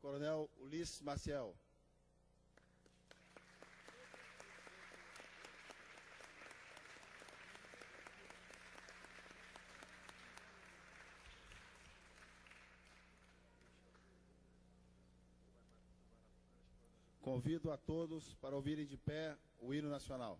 Coronel Ulisses Maciel. Convido a todos para ouvirem de pé o hino nacional.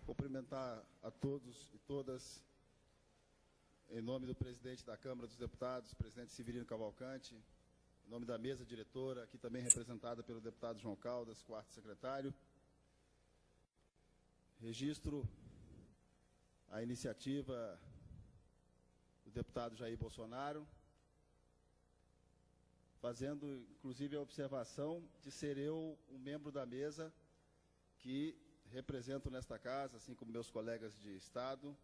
Cumprimentar a todos e todas, em nome do presidente da Câmara dos Deputados, presidente Severino Cavalcante, em nome da mesa diretora, aqui também representada pelo deputado João Caldas, quarto secretário. Registro a iniciativa do deputado Jair Bolsonaro, fazendo, inclusive, a observação de ser eu um membro da mesa que represento nesta casa, assim como meus colegas de Estado,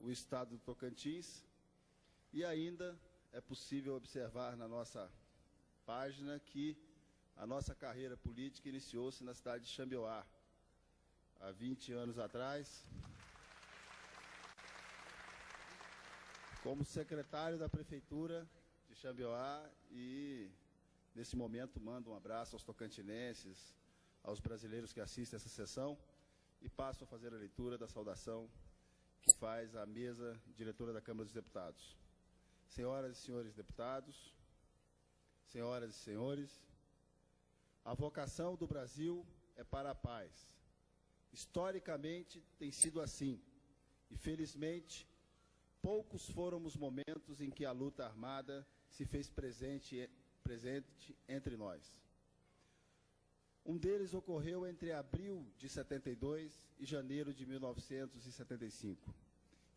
o Estado do Tocantins, e ainda é possível observar na nossa página que a nossa carreira política iniciou-se na cidade de Xambioá, há 20 anos atrás, como secretário da Prefeitura de Xambioá, e nesse momento mando um abraço aos tocantinenses, aos brasileiros que assistem essa sessão, e passo a fazer a leitura da saudação que faz a mesa diretora da Câmara dos Deputados. Senhoras e senhores deputados, senhoras e senhores, a vocação do Brasil é para a paz. Historicamente tem sido assim, e felizmente poucos foram os momentos em que a luta armada se fez presente entre nós. Um deles ocorreu entre abril de 72 e janeiro de 1975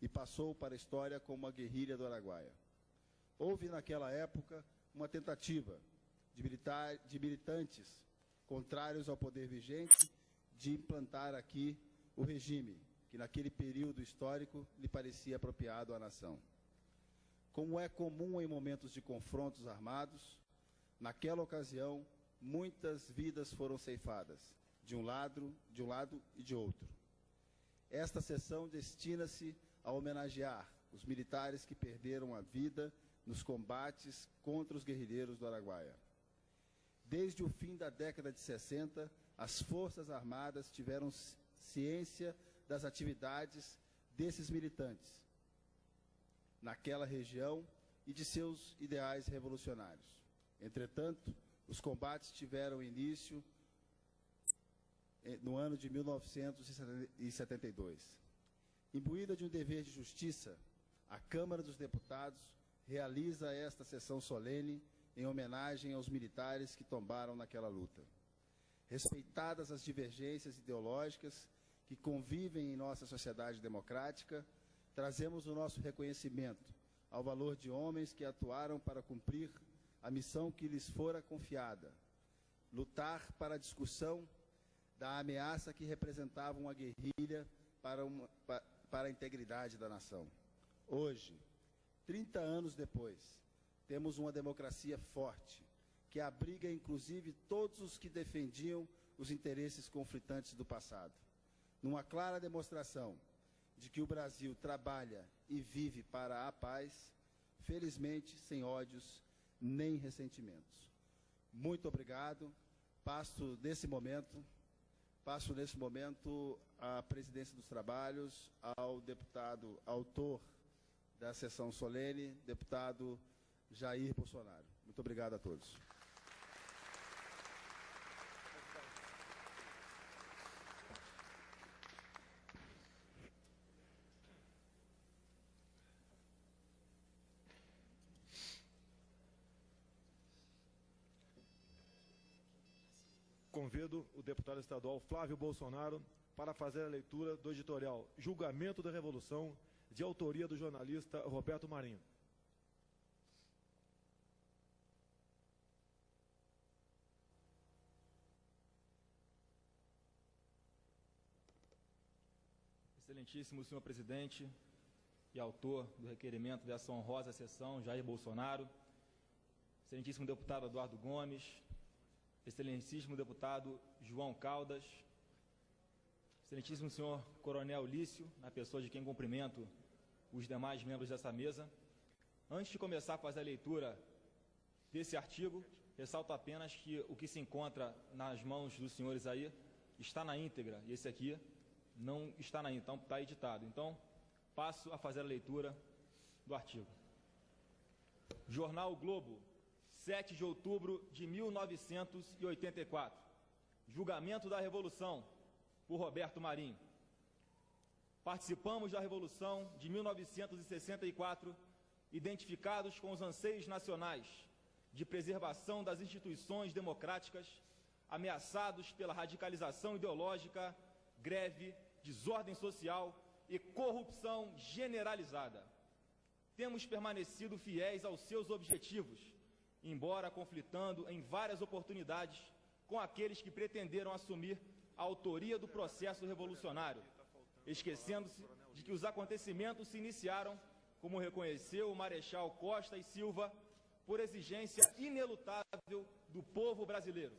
e passou para a história como a guerrilha do Araguaia. Houve naquela época uma tentativa de militantes contrários ao poder vigente de implantar aqui o regime, que naquele período histórico lhe parecia apropriado à nação. Como é comum em momentos de confrontos armados, naquela ocasião, muitas vidas foram ceifadas, de um lado e de outro. Esta sessão destina-se a homenagear os militares que perderam a vida nos combates contra os guerrilheiros do Araguaia. Desde o fim da década de 60, as Forças Armadas tiveram ciência das atividades desses militantes naquela região e de seus ideais revolucionários. Entretanto, os combates tiveram início no ano de 1972. Imbuída de um dever de justiça, a Câmara dos Deputados realiza esta sessão solene em homenagem aos militares que tombaram naquela luta. Respeitadas as divergências ideológicas que convivem em nossa sociedade democrática, trazemos o nosso reconhecimento ao valor de homens que atuaram para cumprir a missão que lhes fora confiada, lutar para a discussão da ameaça que representava uma guerrilha para a integridade da nação. Hoje, 30 anos depois, temos uma democracia forte, que abriga inclusive todos os que defendiam os interesses conflitantes do passado, numa clara demonstração de que o Brasil trabalha e vive para a paz, felizmente sem ódios nem ressentimentos. Muito obrigado. Passo nesse momento a presidência dos trabalhos ao deputado autor da sessão solene, deputado Jair Bolsonaro. Muito obrigado a todos. Convido o deputado estadual Flávio Bolsonaro para fazer a leitura do editorial Julgamento da Revolução, de autoria do jornalista Roberto Marinho. Excelentíssimo senhor presidente e autor do requerimento dessa honrosa sessão, Jair Bolsonaro, excelentíssimo deputado Eduardo Gomes, excelentíssimo deputado João Caldas, excelentíssimo senhor Coronel Lício, na pessoa de quem cumprimento os demais membros dessa mesa. Antes de começar a fazer a leitura desse artigo, ressalto apenas que o que se encontra nas mãos dos senhores aí está na íntegra, e esse aqui não está na íntegra, então está editado. Então, passo a fazer a leitura do artigo. Jornal o Globo, 7 de outubro de 1984. Julgamento da Revolução, por Roberto Marinho. Participamos da Revolução de 1964, identificados com os anseios nacionais de preservação das instituições democráticas, ameaçados pela radicalização ideológica, greve, desordem social e corrupção generalizada. Temos permanecido fiéis aos seus objetivos, embora conflitando em várias oportunidades com aqueles que pretenderam assumir a autoria do processo revolucionário, esquecendo-se de que os acontecimentos se iniciaram, como reconheceu o Marechal Costa e Silva, por exigência inelutável do povo brasileiro.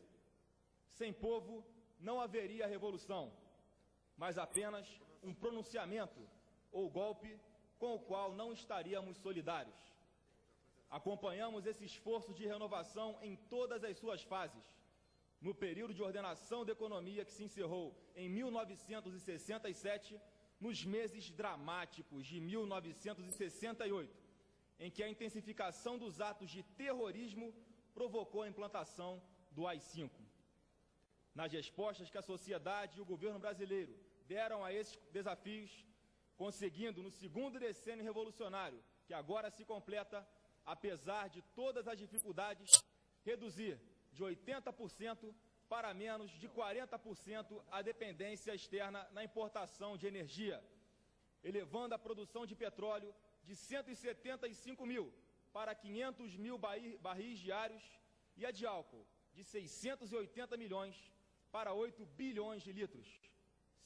Sem povo, não haveria revolução, mas apenas um pronunciamento ou golpe com o qual não estaríamos solidários. Acompanhamos esse esforço de renovação em todas as suas fases, no período de ordenação da economia que se encerrou em 1967, nos meses dramáticos de 1968, em que a intensificação dos atos de terrorismo provocou a implantação do AI-5. Nas respostas que a sociedade e o governo brasileiro deram a esses desafios, conseguindo, no segundo decênio revolucionário, que agora se completa, apesar de todas as dificuldades, reduzir de 80% para menos de 40% a dependência externa na importação de energia, elevando a produção de petróleo de 175 mil para 500 mil barris diários e a de álcool de 680 milhões para 8 bilhões de litros.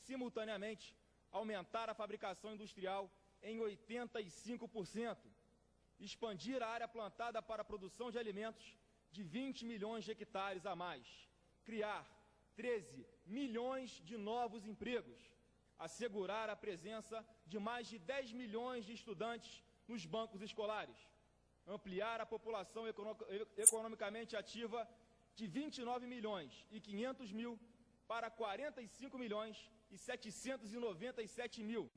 Simultaneamente, aumentar a fabricação industrial em 85%, expandir a área plantada para a produção de alimentos de 20 milhões de hectares a mais, criar 13 milhões de novos empregos, assegurar a presença de mais de 10 milhões de estudantes nos bancos escolares, ampliar a população economicamente ativa de 29 milhões e 500 mil para 45 milhões e 797 mil,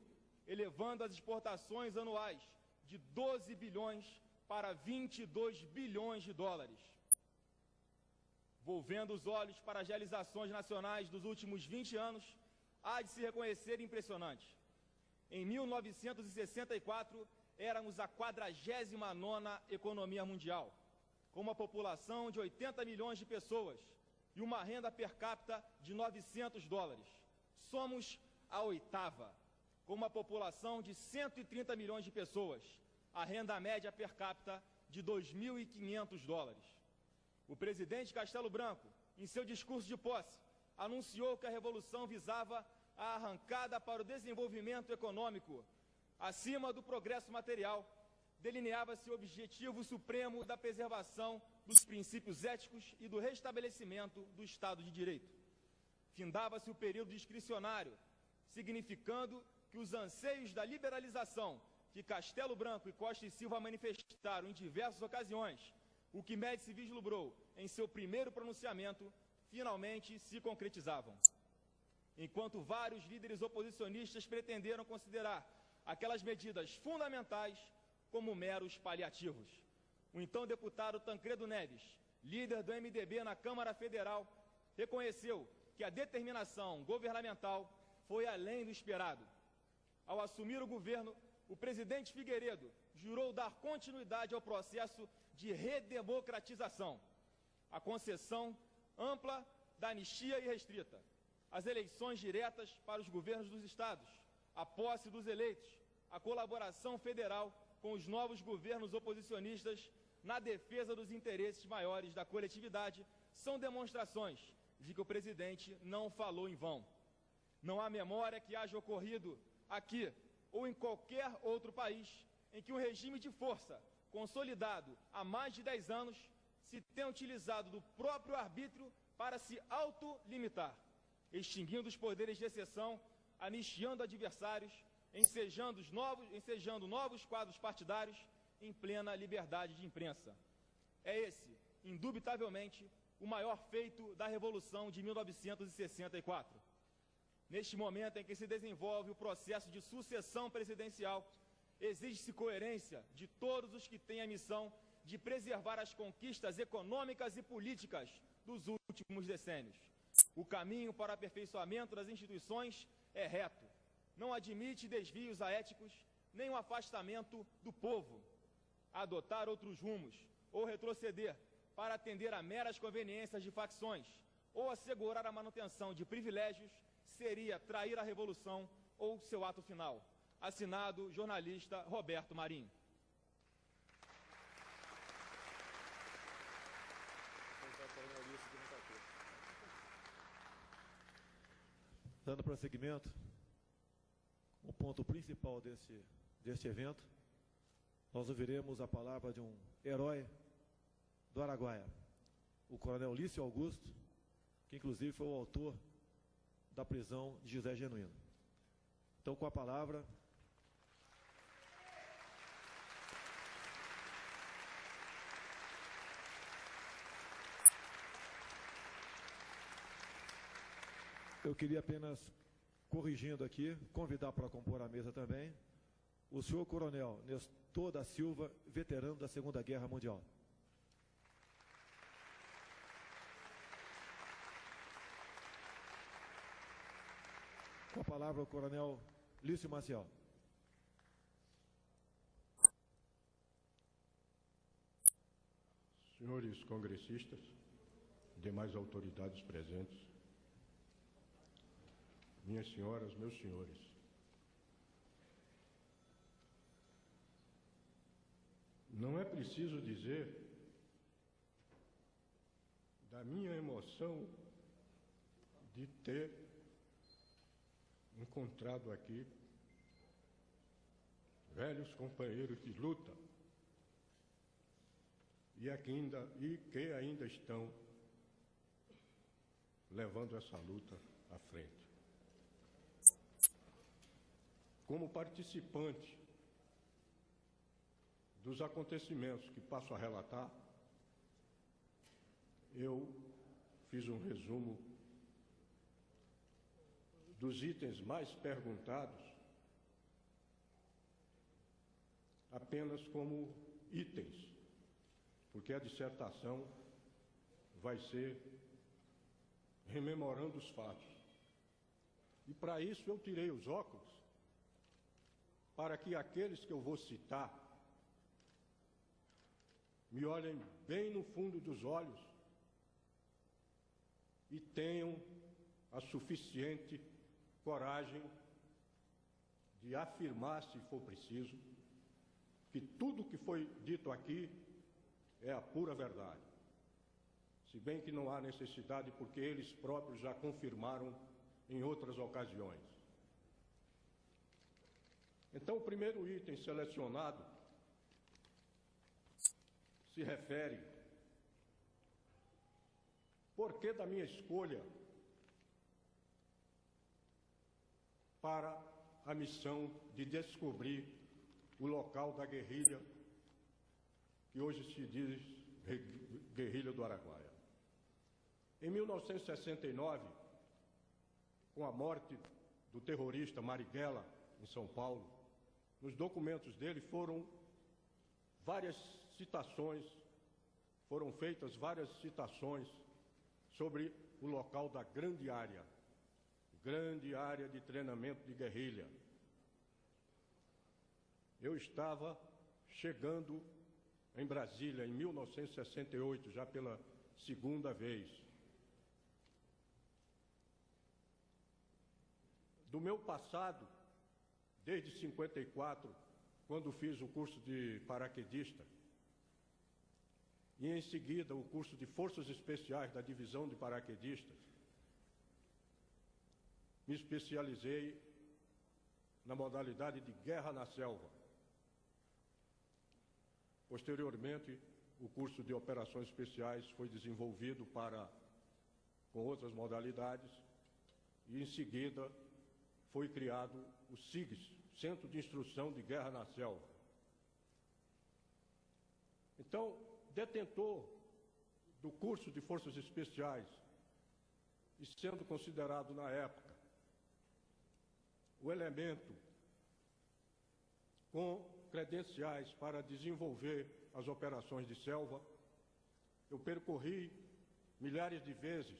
elevando as exportações anuais de 12 bilhões para 22 bilhões de dólares. Volvendo os olhos para as realizações nacionais dos últimos 20 anos, há de se reconhecer impressionante. Em 1964, éramos a 49ª economia mundial, com uma população de 80 milhões de pessoas e uma renda per capita de $900. Somos a 8ª, com uma população de 130 milhões de pessoas, a renda média per capita de $2.500. O presidente Castelo Branco, em seu discurso de posse, anunciou que a revolução visava a arrancada para o desenvolvimento econômico, acima do progresso material. Delineava-se o objetivo supremo da preservação dos princípios éticos e do restabelecimento do Estado de Direito. Findava-se o período discricionário, significando que os anseios da liberalização que Castelo Branco e Costa e Silva manifestaram em diversas ocasiões, o que Médici vislumbrou em seu primeiro pronunciamento, finalmente se concretizavam. Enquanto vários líderes oposicionistas pretenderam considerar aquelas medidas fundamentais como meros paliativos. O então deputado Tancredo Neves, líder do MDB na Câmara Federal, reconheceu que a determinação governamental foi além do esperado. Ao assumir o governo, o presidente Figueiredo jurou dar continuidade ao processo de redemocratização, a concessão ampla da anistia irrestrita, as eleições diretas para os governos dos estados, a posse dos eleitos, a colaboração federal com os novos governos oposicionistas na defesa dos interesses maiores da coletividade, são demonstrações de que o presidente não falou em vão. Não há memória que haja ocorrido aqui ou em qualquer outro país em que um regime de força, consolidado há mais de 10 anos, se tenha utilizado do próprio arbítrio para se autolimitar, extinguindo os poderes de exceção, anistiando adversários, ensejando novos quadros partidários em plena liberdade de imprensa. É esse, indubitavelmente, o maior feito da Revolução de 1964. Neste momento em que se desenvolve o processo de sucessão presidencial, exige-se coerência de todos os que têm a missão de preservar as conquistas econômicas e políticas dos últimos decênios. O caminho para o aperfeiçoamento das instituições é reto. Não admite desvios aéticos, nem o afastamento do povo. Adotar outros rumos ou retroceder para atender a meras conveniências de facções ou assegurar a manutenção de privilégios seria trair a Revolução ou seu ato final. Assinado, jornalista Roberto Marinho. Dando prosseguimento, o ponto principal deste evento, nós ouviremos a palavra de um herói do Araguaia, o coronel Lício Augusto, que inclusive foi o autor da prisão de José Genuíno. Então, com a palavra, Eu queria apenas, corrigindo aqui, convidar para compor a mesa também o senhor Coronel Nestor da Silva, veterano da Segunda Guerra Mundial. Com a palavra o Coronel Lício Maciel. Senhores congressistas, demais autoridades presentes, minhas senhoras, meus senhores, não é preciso dizer da minha emoção de ter encontrado aqui velhos companheiros de luta e que ainda estão levando essa luta à frente. Como participante dos acontecimentos que passo a relatar, eu fiz um resumo dos itens mais perguntados, apenas como itens, porque a dissertação vai ser rememorando os fatos. E para isso eu tirei os óculos, para que aqueles que eu vou citar me olhem bem no fundo dos olhos e tenham a suficiente coragem de afirmar, se for preciso, que tudo que foi dito aqui é a pura verdade. Se bem que não há necessidade, porque eles próprios já confirmaram em outras ocasiões. Então, o primeiro item selecionado se refere por que da minha escolha para a missão de descobrir o local da guerrilha, que hoje se diz Guerrilha do Araguaia. Em 1969, com a morte do terrorista Marighella, em São Paulo, nos documentos dele foram feitas várias citações sobre o local da grande área de treinamento de guerrilha. Eu estava chegando em Brasília em 1968, já pela segunda vez. Do meu passado, desde 54, quando fiz o curso de paraquedista, e em seguida o curso de Forças Especiais da Divisão de Paraquedistas, me especializei na modalidade de guerra na selva. Posteriormente, o curso de Operações Especiais foi desenvolvido com outras modalidades, e em seguida foi criado o SIGS, Centro de Instrução de Guerra na Selva. Então, detentor do curso de Forças Especiais, e sendo considerado na época o elemento com credenciais para desenvolver as operações de selva, eu percorri milhares de vezes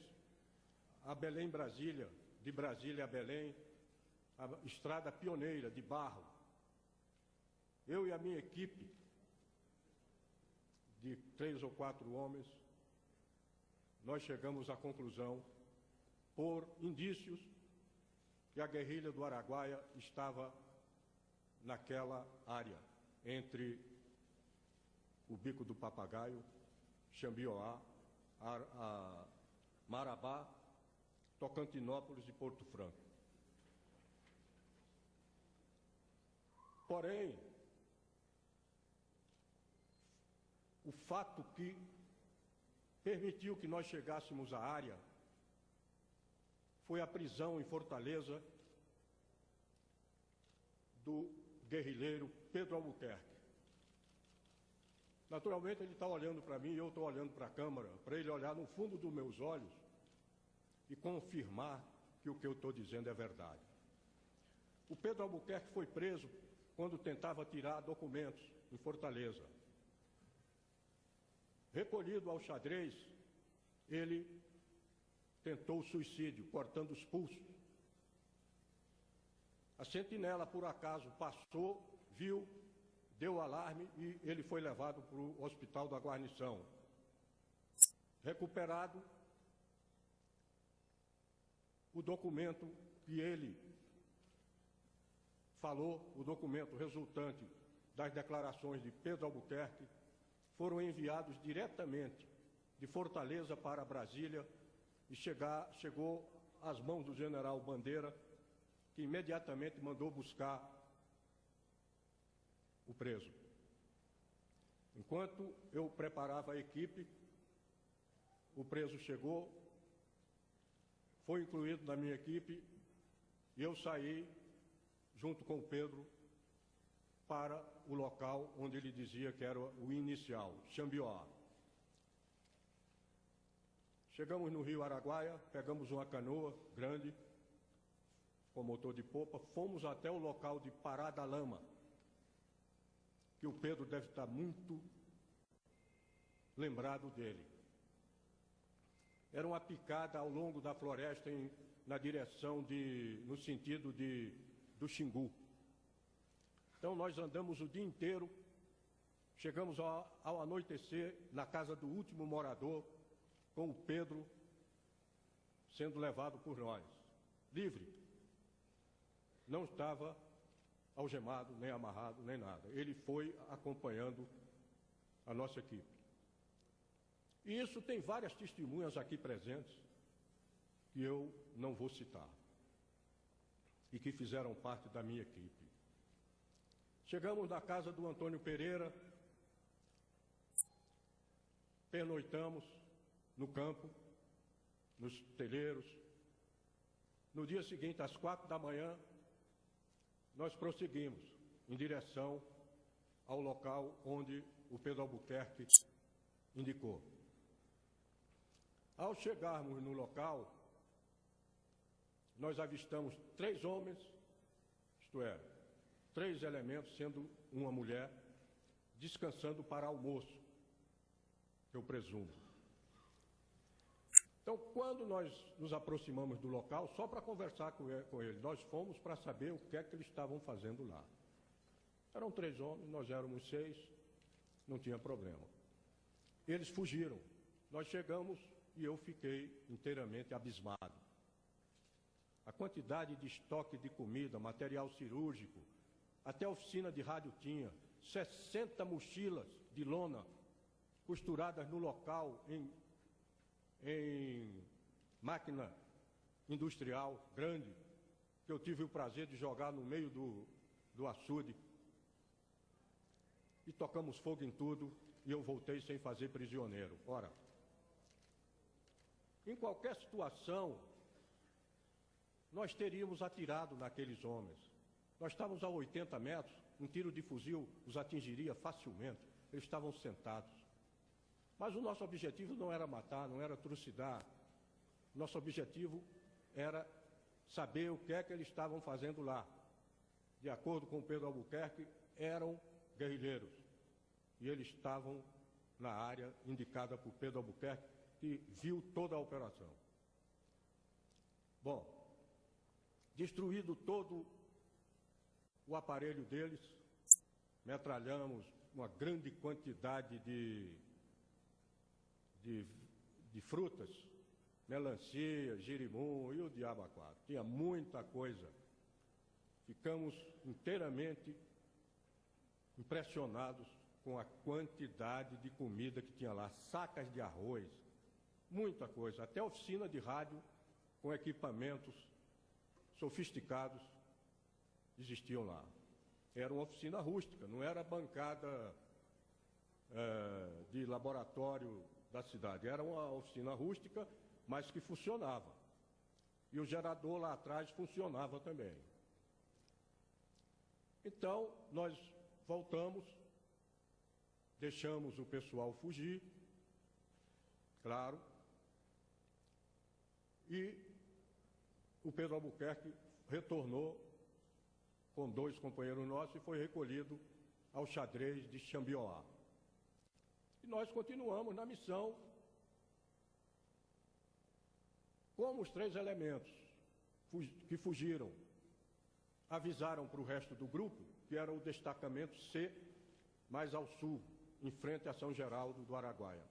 a Belém-Brasília, de Brasília a Belém, a estrada pioneira de barro. Eu e a minha equipe de 3 ou 4 homens, nós chegamos à conclusão, por indícios, que a guerrilha do Araguaia estava naquela área, entre o Bico do Papagaio, Xambioá, Marabá, Tocantinópolis e Porto Franco. Porém, o fato que permitiu que nós chegássemos à área foi a prisão em Fortaleza do guerrilheiro Pedro Albuquerque. Naturalmente, ele está olhando para mim e eu estou olhando para a câmara, para ele olhar no fundo dos meus olhos e confirmar que o que eu estou dizendo é verdade. O Pedro Albuquerque foi preso quando tentava tirar documentos em Fortaleza. Recolhido ao xadrez, ele tentou suicídio, cortando os pulsos. A sentinela, por acaso, passou, viu, deu alarme e ele foi levado para o hospital da guarnição. Recuperado, o documento que ele falou, o documento resultante das declarações de Pedro Albuquerque, foram enviados diretamente de Fortaleza para Brasília e chegou às mãos do general Bandeira, que imediatamente mandou buscar o preso. Enquanto eu preparava a equipe, o preso chegou, foi incluído na minha equipe e eu saí junto com o Pedro para o local onde ele dizia que era o inicial, Xambioá. Chegamos no Rio Araguaia, pegamos uma canoa grande, com motor de popa, fomos até o local de Parada Lama, que o Pedro deve estar muito lembrado dele. Era uma picada ao longo da floresta na direção no sentido do Xingu. Então nós andamos o dia inteiro, chegamos ao anoitecer na casa do último morador, com o Pedro sendo levado por nós, livre. Não estava algemado, nem amarrado, nem nada. Ele foi acompanhando a nossa equipe. E isso tem várias testemunhas aqui presentes, que eu não vou citar, e que fizeram parte da minha equipe. Chegamos na casa do Antônio Pereira, pernoitamos no campo, nos teleiros. No dia seguinte, às 4 da manhã, nós prosseguimos em direção ao local onde o Pedro Albuquerque indicou. Ao chegarmos no local, nós avistamos 3 homens, isto é, 3 elementos, sendo uma mulher, descansando para almoço, eu presumo. Então, quando nós nos aproximamos do local, só para conversar com ele, nós fomos para saber o que é que eles estavam fazendo lá. Eram 3 homens, nós éramos 6, não tinha problema. Eles fugiram. Nós chegamos e eu fiquei inteiramente abismado. A quantidade de estoque de comida, material cirúrgico, até oficina de rádio tinha, 60 mochilas de lona costuradas no local em máquina industrial grande, que eu tive o prazer de jogar no meio do açude. E tocamos fogo em tudo e eu voltei sem fazer prisioneiro. Ora, em qualquer situação, nós teríamos atirado naqueles homens. Nós estávamos a 80 metros, um tiro de fuzil os atingiria facilmente. Eles estavam sentados. Mas o nosso objetivo não era matar, não era trucidar. Nosso objetivo era saber o que é que eles estavam fazendo lá. De acordo com Pedro Albuquerque, eram guerrilheiros. E eles estavam na área indicada por Pedro Albuquerque, que viu toda a operação. Bom, destruído todo o aparelho deles, metralhamos uma grande quantidade de frutas, melancia, girimum e o diabo a quatro. Tinha muita coisa. Ficamos inteiramente impressionados com a quantidade de comida que tinha lá, sacas de arroz, muita coisa, até oficina de rádio com equipamentos sofisticados existiam lá. Era uma oficina rústica, não era bancada de laboratório da cidade, era uma oficina rústica, mas que funcionava. E o gerador lá atrás funcionava também. Então, nós voltamos, deixamos o pessoal fugir, claro, e o Pedro Albuquerque retornou com 2 companheiros nossos e foi recolhido ao xadrez de Xambioá. E nós continuamos na missão. Como os 3 elementos que fugiram avisaram para o resto do grupo, que era o destacamento C, mais ao sul, em frente a São Geraldo do Araguaia.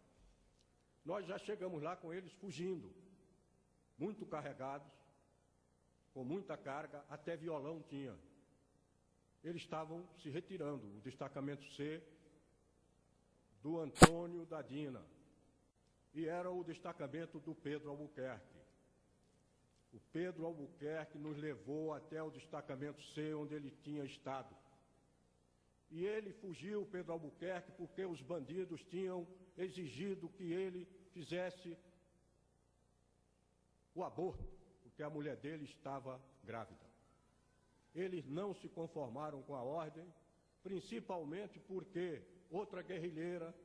Nós já chegamos lá com eles fugindo, muito carregados, com muita carga, até violão tinha. Eles estavam se retirando, o destacamento C do Antônio da Dina, e era o destacamento do Pedro Albuquerque. O Pedro Albuquerque nos levou até o destacamento C, onde ele tinha estado. E ele fugiu, Pedro Albuquerque, porque os bandidos tinham exigido que ele fizesse o aborto, porque a mulher dele estava grávida. Eles não se conformaram com a ordem, principalmente porque outra guerrilheira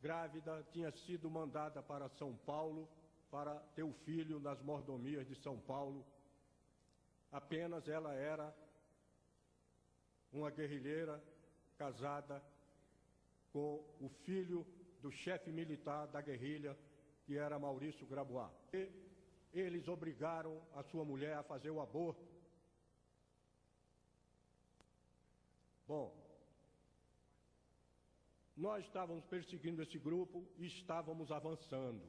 grávida tinha sido mandada para São Paulo para ter o filho nas mordomias de São Paulo. Apenas ela era uma guerrilheira casada com o filho do chefe militar da guerrilha, que era Maurício Grabois. E eles obrigaram a sua mulher a fazer o aborto. Bom, nós estávamos perseguindo esse grupo e estávamos avançando.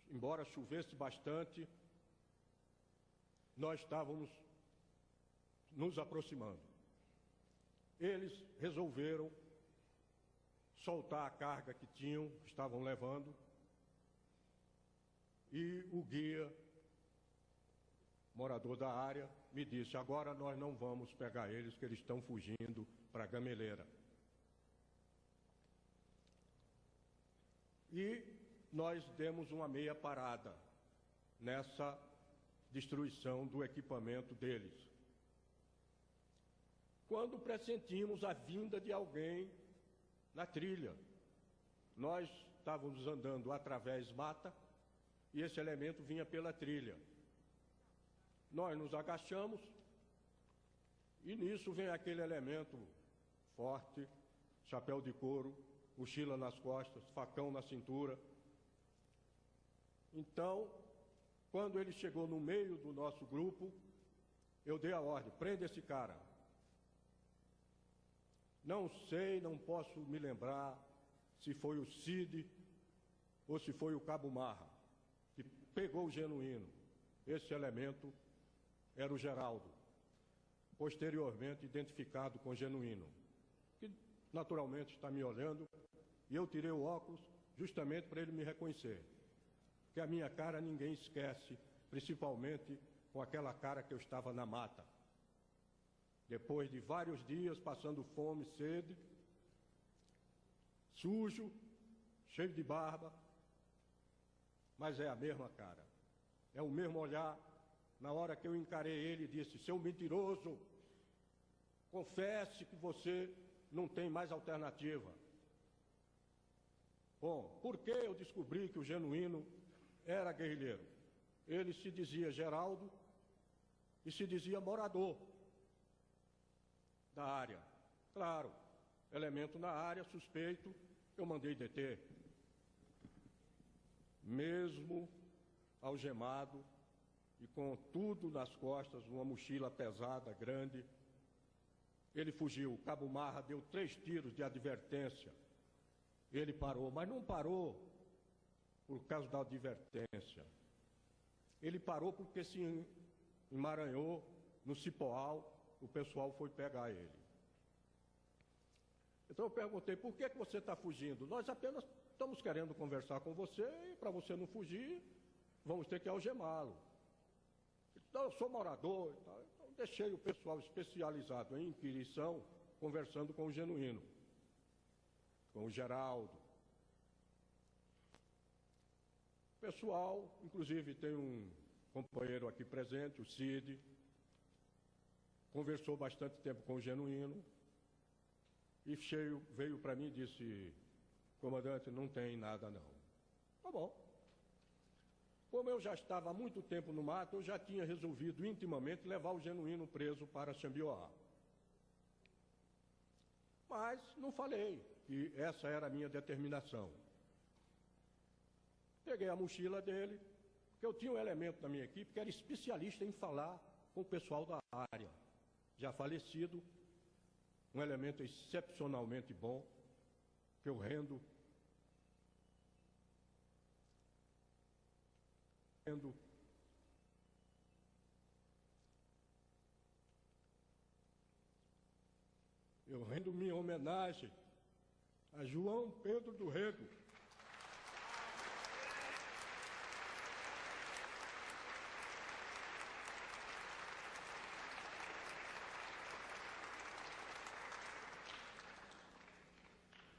Embora chovesse bastante, nós estávamos nos aproximando. Eles resolveram soltar a carga que estavam levando, e o guia, morador da área, me disse: agora nós não vamos pegar eles, que eles estão fugindo para a Gameleira. E nós demos uma meia parada nessa destruição do equipamento deles. Quando pressentimos a vinda de alguém na trilha, nós estávamos andando através mata e esse elemento vinha pela trilha. Nós nos agachamos e nisso vem aquele elemento forte, chapéu de couro, mochila nas costas, facão na cintura. Então, quando ele chegou no meio do nosso grupo, eu dei a ordem: prenda esse cara. Não sei, não posso me lembrar se foi o Cid ou se foi o Cabo Marra que pegou o Genuíno. Esse elemento era o Geraldo, posteriormente identificado com Genuíno, que naturalmente está me olhando, e eu tirei o óculos justamente para ele me reconhecer. Porque a minha cara ninguém esquece, principalmente com aquela cara que eu estava na mata. Depois de vários dias passando fome, sede, sujo, cheio de barba, mas é a mesma cara, é o mesmo olhar. Na hora que eu encarei ele, disse: seu mentiroso, confesse que você não tem mais alternativa. Bom, por que eu descobri que o Genuíno era guerrilheiro? Ele se dizia Geraldo e se dizia morador da área. Claro, elemento na área, suspeito, eu mandei deter. Mesmo algemado e com tudo nas costas, uma mochila pesada, grande, ele fugiu. O Cabo Marra deu 3 tiros de advertência. Ele parou, mas não parou por causa da advertência. Ele parou porque se emaranhou no cipoal, o pessoal foi pegar ele. Então eu perguntei: por que você está fugindo? Nós apenas estamos querendo conversar com você e para você não fugir, vamos ter que algemá-lo. Então, eu sou morador e tal. Então deixei o pessoal especializado em inquirição conversando com o Genuíno, com o Geraldo. O pessoal, inclusive tem um companheiro aqui presente, o Cid, conversou bastante tempo com o Genuíno e veio para mim e disse: comandante, não tem nada não. Tá bom. Como eu já estava há muito tempo no mato, eu já tinha resolvido intimamente levar o Genuíno preso para Xambioá. Mas não falei que essa era a minha determinação. Peguei a mochila dele, porque eu tinha um elemento na minha equipe que era especialista em falar com o pessoal da área, já falecido, um elemento excepcionalmente bom, que eu rendo minha homenagem a João Pedro do Rego.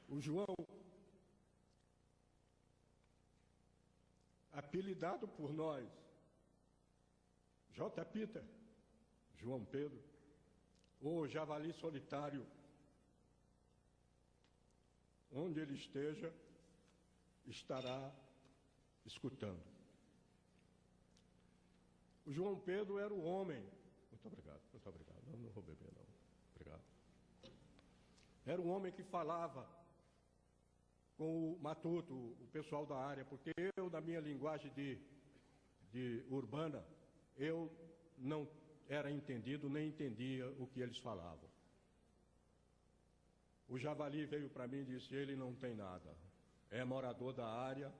O João, apelidado por nós, J. Peter, João Pedro, ou Javali Solitário, onde ele esteja, estará escutando. O João Pedro era o homem. Muito obrigado. Não vou beber, não. Obrigado. Era um homem que falava com o matuto, o pessoal da área, porque eu, na minha linguagem de urbana, eu não era entendido, nem entendia o que eles falavam. O Javali veio para mim e disse, ele não tem nada, é morador da área,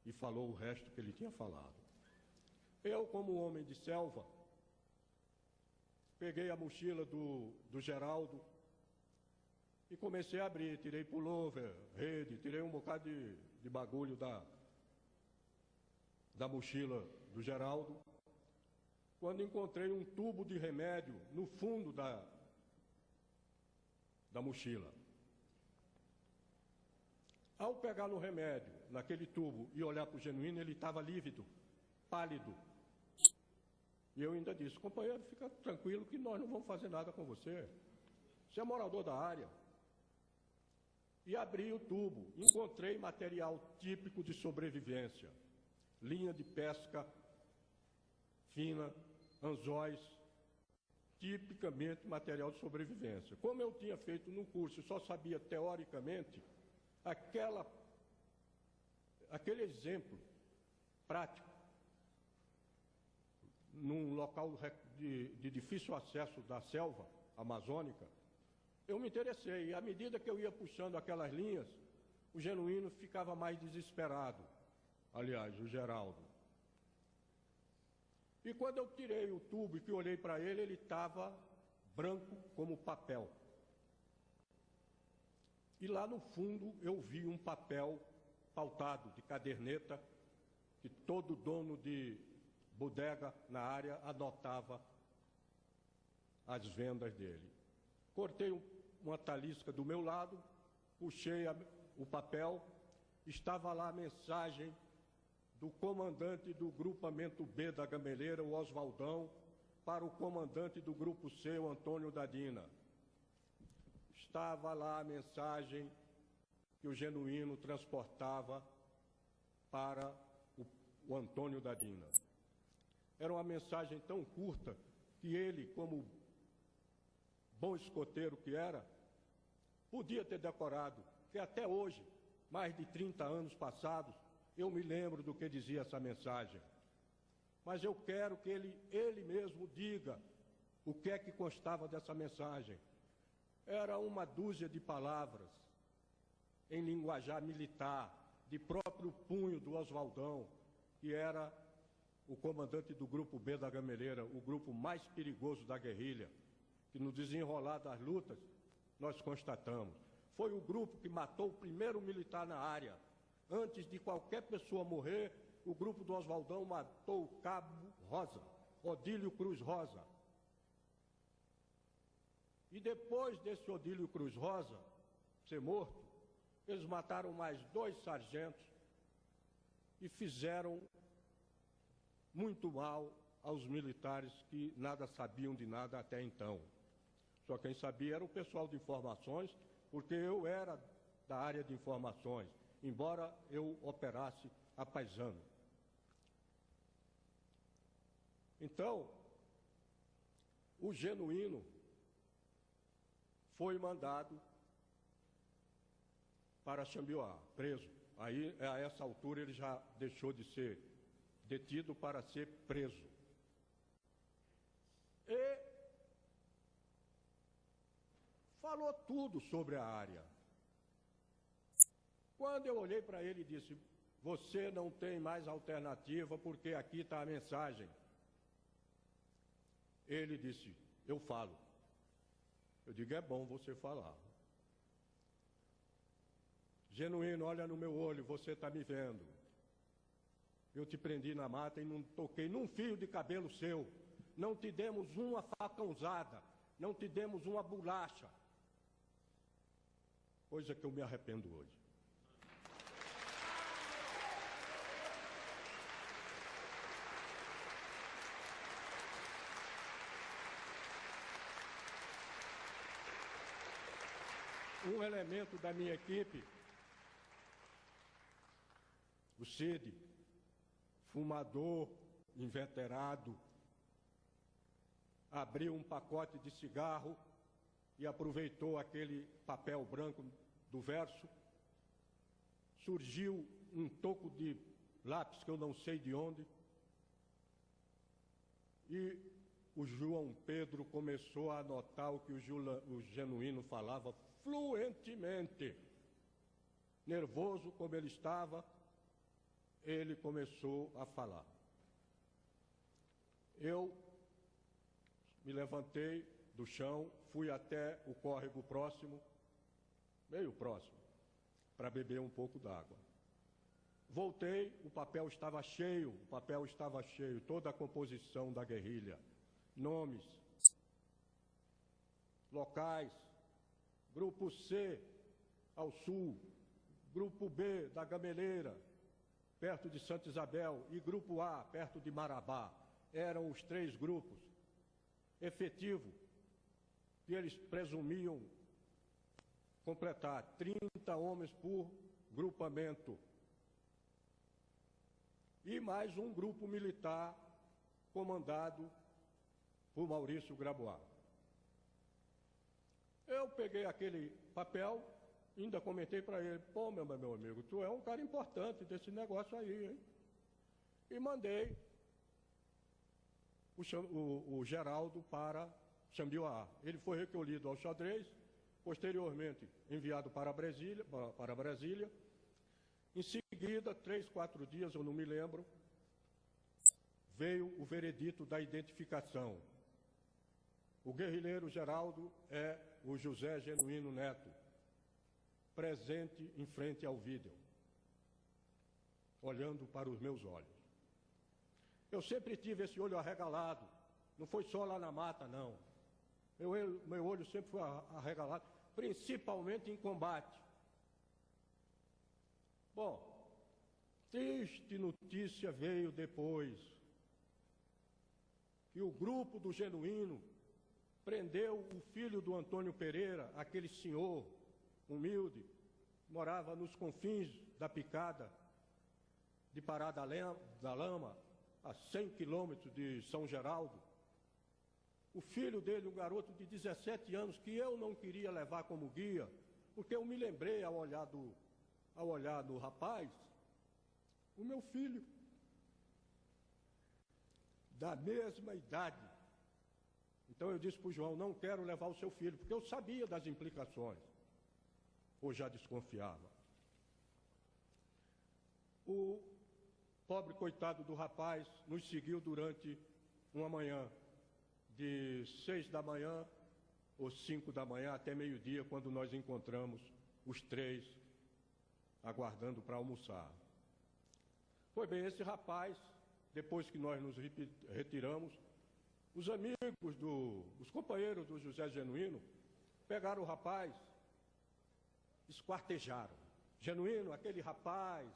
e falou o resto que ele tinha falado. Eu, como homem de selva, peguei a mochila do Geraldo e comecei a abrir, tirei pullover, rede, tirei um bocado de bagulho da mochila do Geraldo, quando encontrei um tubo de remédio no fundo da mochila. Ao pegar no remédio, naquele tubo, e olhar para o Genuíno, ele estava lívido, pálido. E eu ainda disse, companheiro, fica tranquilo que nós não vamos fazer nada com você. Você é morador da área. E abri o tubo, encontrei material típico de sobrevivência, linha de pesca fina, anzóis, tipicamente material de sobrevivência. Como eu tinha feito no curso e só sabia teoricamente, aquele exemplo prático, num local de difícil acesso da selva amazônica, eu me interessei, e à medida que eu ia puxando aquelas linhas, o Genuíno ficava mais desesperado. Aliás, o Geraldo. E quando eu tirei o tubo e que olhei para ele, ele estava branco como papel. E lá no fundo eu vi um papel pautado de caderneta, que todo dono de bodega na área anotava as vendas dele. Cortei uma talisca do meu lado, puxei o papel, estava lá a mensagem do comandante do grupamento B da Gameleira, o Oswaldão, para o comandante do grupo C, o Antônio Dadina. Estava lá a mensagem que o Genuíno transportava para o Antônio Dadina. Era uma mensagem tão curta que ele, como bom escoteiro que era, podia ter decorado, que até hoje, mais de 30 anos passados, eu me lembro do que dizia essa mensagem. Mas eu quero que ele mesmo diga o que é que constava dessa mensagem. Era uma dúzia de palavras em linguajar militar, de próprio punho do Oswaldão, que era o comandante do grupo B da Gameleira, o grupo mais perigoso da guerrilha, que no desenrolar das lutas nós constatamos. Foi o grupo que matou o primeiro militar na área. Antes de qualquer pessoa morrer, o grupo do Oswaldão matou o Cabo Rosa, Odílio Cruz Rosa. E depois desse Odílio Cruz Rosa ser morto, eles mataram mais 2 sargentos e fizeram muito mal aos militares que nada sabiam de nada até então. Só quem sabia era o pessoal de informações, porque eu era da área de informações, embora eu operasse a paisano. Então, o Genuíno foi mandado para Xambioá, preso. Aí, a essa altura, ele já deixou de ser detido para ser preso. E falou tudo sobre a área. Quando eu olhei para ele e disse, você não tem mais alternativa porque aqui está a mensagem. Ele disse, eu falo. Eu digo, é bom você falar. Genuíno, olha no meu olho, você está me vendo. Eu te prendi na mata e não toquei num fio de cabelo seu. Não te demos uma facãozada, não te demos uma bolacha. Coisa que eu me arrependo hoje. Um elemento da minha equipe, o Cid, fumador, inveterado, abriu um pacote de cigarro e aproveitou aquele papel branco do verso. Surgiu um toco de lápis que eu não sei de onde. E o João Pedro começou a anotar o que o Genuíno falava fluentemente. Nervoso como ele estava, ele começou a falar. Eu me levantei do chão, fui até o córrego próximo, meio próximo, para beber um pouco d'água. Voltei, o papel estava cheio, toda a composição da guerrilha, nomes, locais, grupo C, ao sul, grupo B, da Gameleira, perto de Santa Isabel, e grupo A, perto de Marabá. Eram os 3 grupos. Efetivo, que eles presumiam completar 30 homens por grupamento. E mais um grupo militar comandado por Maurício Grabois. Eu peguei aquele papel, ainda comentei para ele, pô, meu amigo, tu é um cara importante desse negócio aí, hein? E mandei o Geraldo para Xambioá. Ele foi recolhido ao xadrez, posteriormente enviado para Brasília. Em seguida, 3, 4 dias, eu não me lembro, veio o veredito da identificação. O guerrilheiro Geraldo é o José Genuíno Neto, presente em frente ao vídeo, olhando para os meus olhos. Eu sempre tive esse olho arregalado, não foi só lá na mata, não. Meu olho sempre foi arregalado, principalmente em combate. Bom, triste notícia veio depois, que o grupo do Genuíno prendeu o filho do Antônio Pereira, aquele senhor humilde, morava nos confins da Picada, de Pará da Lama, a 100 quilômetros de São Geraldo. O filho dele, um garoto de 17 anos, que eu não queria levar como guia, porque eu me lembrei ao olhar do rapaz, o meu filho, da mesma idade. Então eu disse para o João, não quero levar o seu filho, porque eu sabia das implicações, ou já desconfiava. O pobre coitado do rapaz nos seguiu durante uma manhã, de 6 da manhã ou 5 da manhã até meio-dia, quando nós encontramos os 3 aguardando para almoçar. Foi bem, esse rapaz, depois que nós nos retiramos, os amigos, os companheiros do José Genuíno, pegaram o rapaz, esquartejaram. Genuíno, aquele rapaz,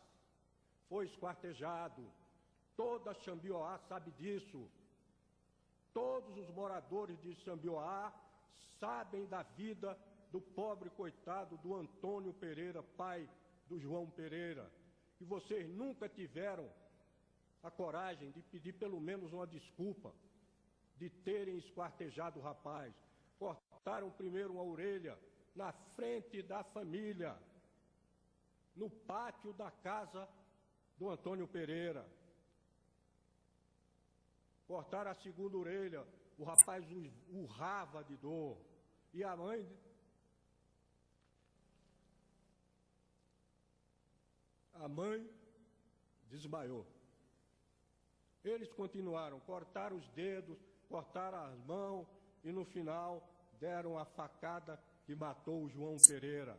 foi esquartejado. Toda Xambioá sabe disso. Todos os moradores de Xambioá sabem da vida do pobre coitado do Antônio Pereira, pai do João Pereira. E vocês nunca tiveram a coragem de pedir pelo menos uma desculpa de terem esquartejado o rapaz. Cortaram primeiro uma orelha na frente da família, no pátio da casa do Antônio Pereira. Cortaram a segunda orelha, o rapaz urrava de dor. E a mãe desmaiou. Eles continuaram, cortaram os dedos, cortaram as mãos e no final deram a facada que matou o João Pereira.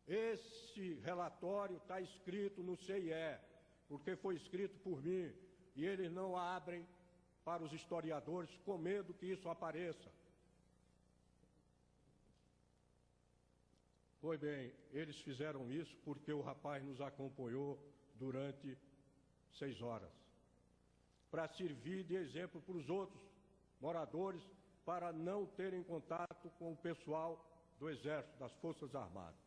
Esse relatório está escrito no CIE, porque foi escrito por mim, e eles não abrem para os historiadores com medo que isso apareça. Pois bem, eles fizeram isso porque o rapaz nos acompanhou durante 6 horas, para servir de exemplo para os outros moradores, para não terem contato com o pessoal do Exército, das Forças Armadas.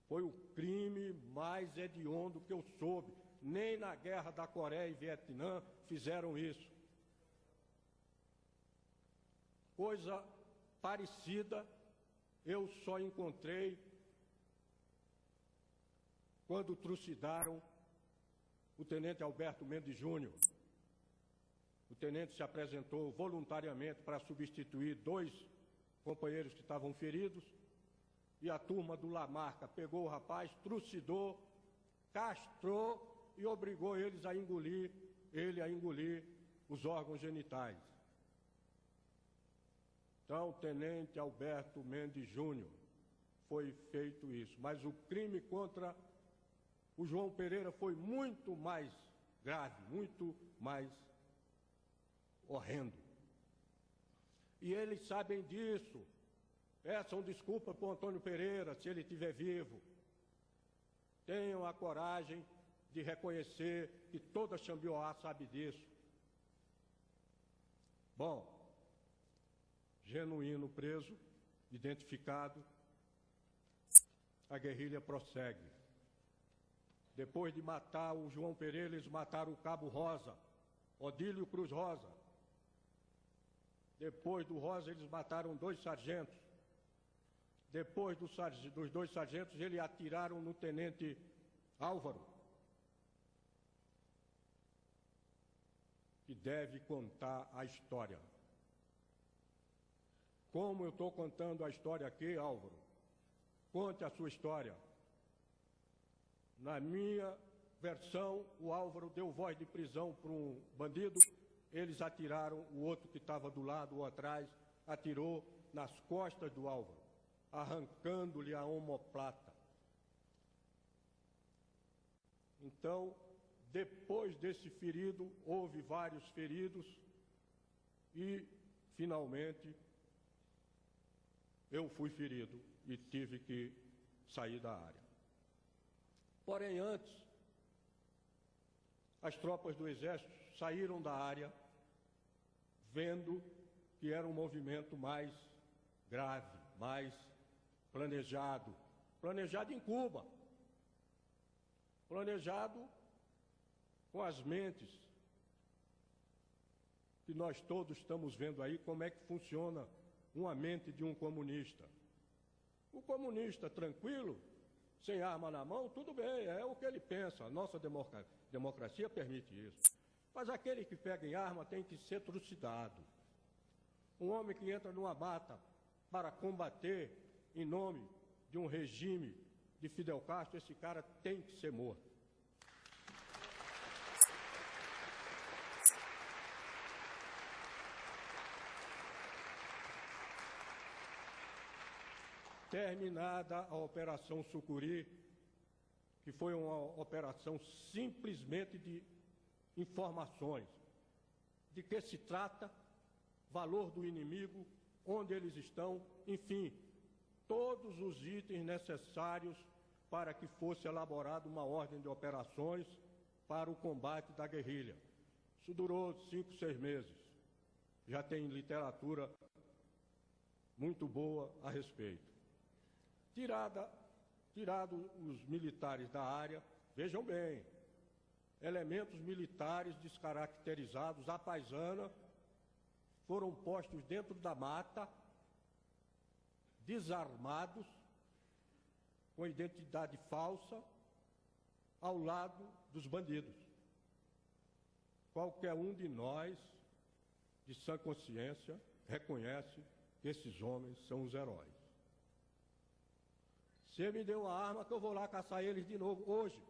Foi o crime mais hediondo que eu soube. Nem na Guerra da Coreia e Vietnã fizeram isso. Coisa parecida eu só encontrei quando trucidaram o tenente Alberto Mendes Júnior. O tenente se apresentou voluntariamente para substituir 2 companheiros que estavam feridos, e a turma do Lamarca pegou o rapaz, trucidou, castrou e obrigou ele a engolir os órgãos genitais. Então, o tenente Alberto Mendes Júnior foi feito isso. Mas o crime contra o João Pereira foi muito mais grave, muito mais horrendo. E eles sabem disso. Peçam desculpa para o Antônio Pereira, se ele estiver vivo. Tenham a coragem de reconhecer que toda Xambioá sabe disso. Bom, Genuíno preso, identificado, a guerrilha prossegue. Depois de matar o João Pereira, eles mataram o Cabo Rosa, Odílio Cruz Rosa. Depois do Rosa, eles mataram 2 sargentos. Depois dos 2 sargentos, eles atiraram no tenente Álvaro, que deve contar a história. Como eu estou contando a história aqui, Álvaro? Conte a sua história. Na minha versão, o Álvaro deu voz de prisão para um bandido, eles atiraram, o outro que estava do lado ou atrás, atirou nas costas do Álvaro, arrancando-lhe a omoplata. Então, depois desse ferido, houve vários feridos e, finalmente, eu fui ferido e tive que sair da área. Porém, antes, as tropas do Exército saíram da área, vendo que era um movimento mais grave, mais planejado em Cuba, planejado com as mentes que nós todos estamos vendo aí, como é que funciona uma mente de um comunista. O comunista tranquilo, sem arma na mão, tudo bem, é o que ele pensa, a nossa democracia permite isso. Mas aquele que pega em arma tem que ser trucidado. Um homem que entra numa mata para combater em nome de um regime de Fidel Castro, esse cara tem que ser morto. Terminada a Operação Sucuri, que foi uma operação simplesmente de informações, de que se trata, valor do inimigo, onde eles estão, enfim, todos os itens necessários para que fosse elaborada uma ordem de operações para o combate da guerrilha. Isso durou 5, 6 meses. Já tem literatura muito boa a respeito. Tirada tirado os militares da área, vejam bem, elementos militares descaracterizados, à paisana, foram postos dentro da mata, desarmados, com identidade falsa, ao lado dos bandidos. Qualquer um de nós, de sã consciência, reconhece que esses homens são os heróis. Você me deu uma arma que eu vou lá caçar eles de novo hoje.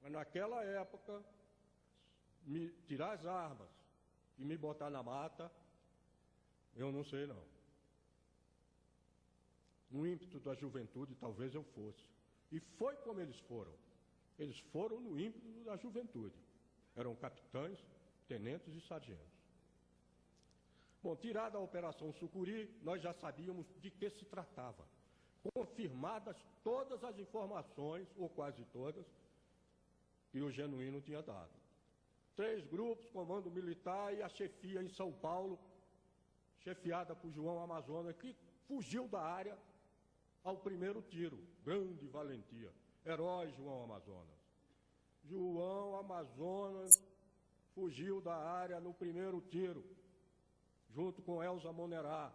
Mas naquela época, me tirar as armas e me botar na mata, eu não sei não. No ímpeto da juventude, talvez eu fosse. E foi como eles foram. Eles foram no ímpeto da juventude. Eram capitães, tenentes e sargentos. Bom, tirada a Operação Sucuri, nós já sabíamos de que se tratava. Confirmadas todas as informações, ou quase todas, que o Genuíno tinha dado. 3 grupos, comando militar e a chefia em São Paulo, chefiada por João Amazonas, que fugiu da área ao primeiro tiro. Grande valentia. Herói João Amazonas. João Amazonas fugiu da área no primeiro tiro, junto com Elza Monerá.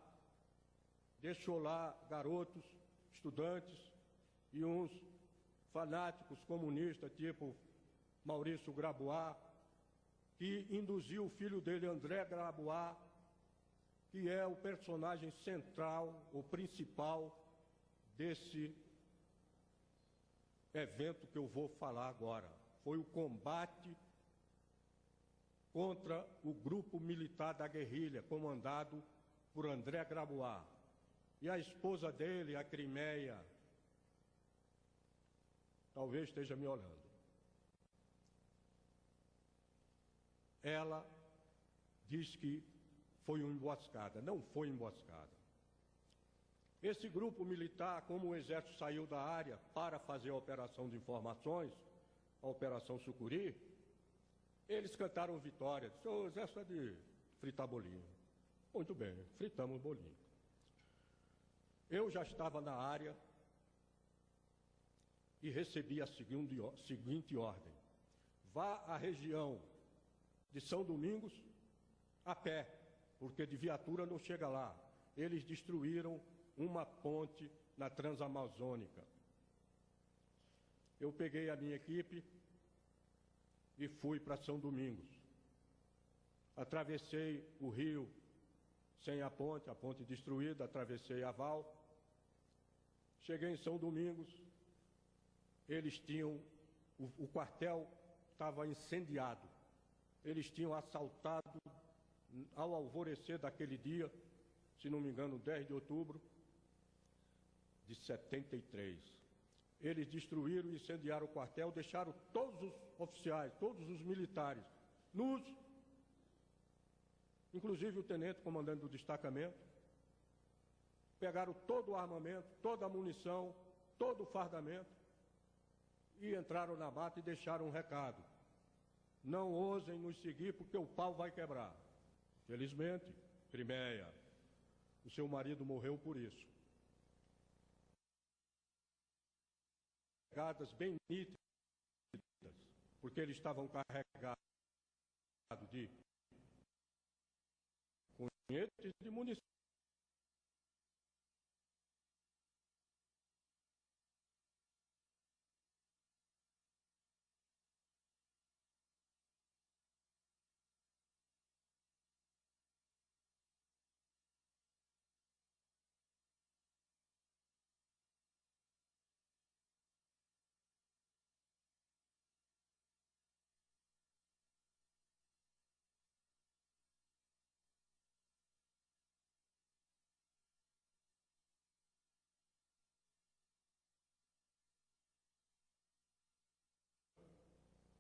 Deixou lá garotos, estudantes e uns fanáticos comunistas, tipo Maurício Grabois, que induziu o filho dele, André Grabois, que é o personagem central, o principal desse evento que eu vou falar agora. Foi o combate contra o grupo militar da guerrilha, comandado por André Grabois. E a esposa dele, a Crimeia, talvez esteja me olhando. Ela diz que foi uma emboscada. Não foi emboscada. Esse grupo militar, como o Exército saiu da área para fazer a operação de informações, a Operação Sucuri, eles cantaram vitória. O Exército é de fritar bolinho. Muito bem, fritamos bolinho. Eu já estava na área e recebi a seguinte ordem: vá à região de São Domingos a pé, porque de viatura não chega lá. Eles destruíram uma ponte na Transamazônica. Eu peguei a minha equipe e fui para São Domingos. Atravessei o rio sem a ponte destruída, atravessei a Val. Cheguei em São Domingos, eles tinham, o quartel estava incendiado. Eles tinham assaltado ao alvorecer daquele dia, se não me engano, 10 de outubro de 73. Eles destruíram e incendiaram o quartel, deixaram todos os oficiais, todos os militares nus, inclusive o tenente comandante do destacamento. Pegaram todo o armamento, toda a munição, todo o fardamento e entraram na mata e deixaram um recado: não ousem nos seguir porque o pau vai quebrar. Felizmente, Crimeia, o seu marido morreu por isso. Pegadas bem nítidas, porque eles estavam carregados de cunhetes de munição.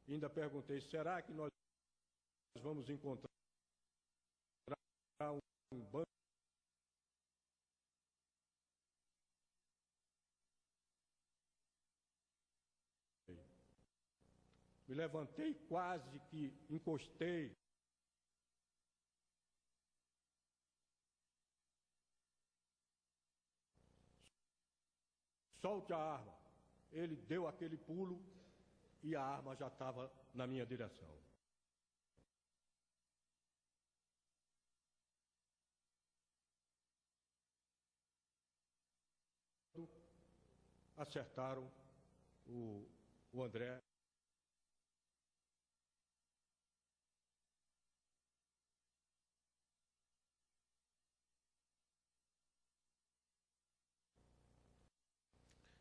Ainda perguntei: será que nós vamos encontrar um banco? Me levantei, quase que encostei solte a arma. Ele deu aquele pulo e a arma já estava na minha direção. Acertaram o André.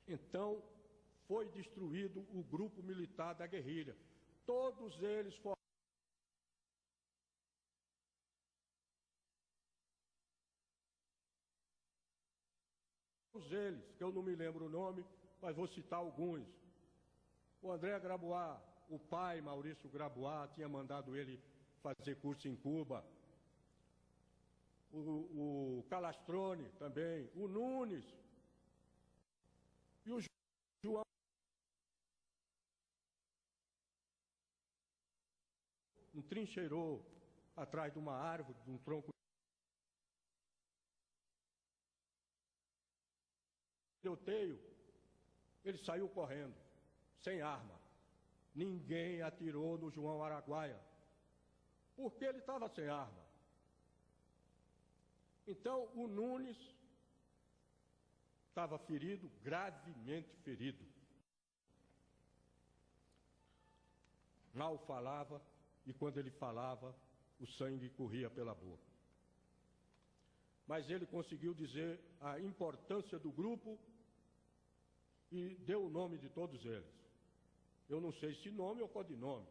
Então, foi destruído o grupo militar da guerrilha. Todos eles foram. Todos eles, que eu não me lembro o nome, mas vou citar alguns. O André Grabois, o pai, Maurício Grabois, tinha mandado ele fazer curso em Cuba. O Calastrone também, o Nunes. E o João trincheirou atrás de uma árvore, de um tronco. Tiroteio, ele saiu correndo, sem arma. Ninguém atirou no João Araguaia, porque ele estava sem arma. Então, o Nunes estava ferido, gravemente ferido. Mal falava, e quando ele falava, o sangue corria pela boca. Mas ele conseguiu dizer a importância do grupo e deu o nome de todos eles. Eu não sei se nome ou codinome,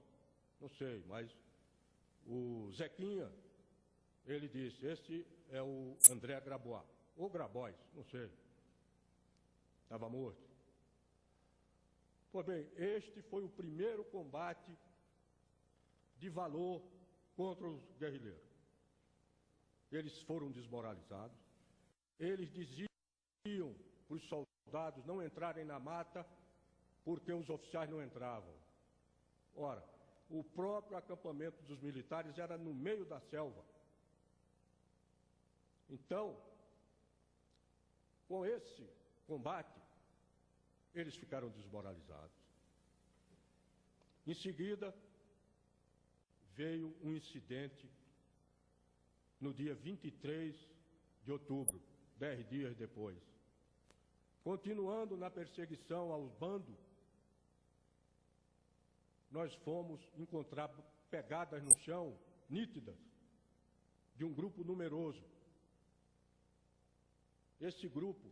não sei, mas o Zequinha, ele disse, esse é o André Grabois, ou Grabois, não sei. Estava morto. Pois bem, este foi o primeiro combate de valor contra os guerrilheiros. Eles foram desmoralizados. Eles diziam para os soldados não entrarem na mata porque os oficiais não entravam. Ora, o próprio acampamento dos militares era no meio da selva. Então, com esse combate, eles ficaram desmoralizados. Em seguida, veio um incidente no dia 23 de outubro, 10 dias depois. Continuando na perseguição aos bandos, nós fomos encontrar pegadas no chão, nítidas, de um grupo numeroso. Esse grupo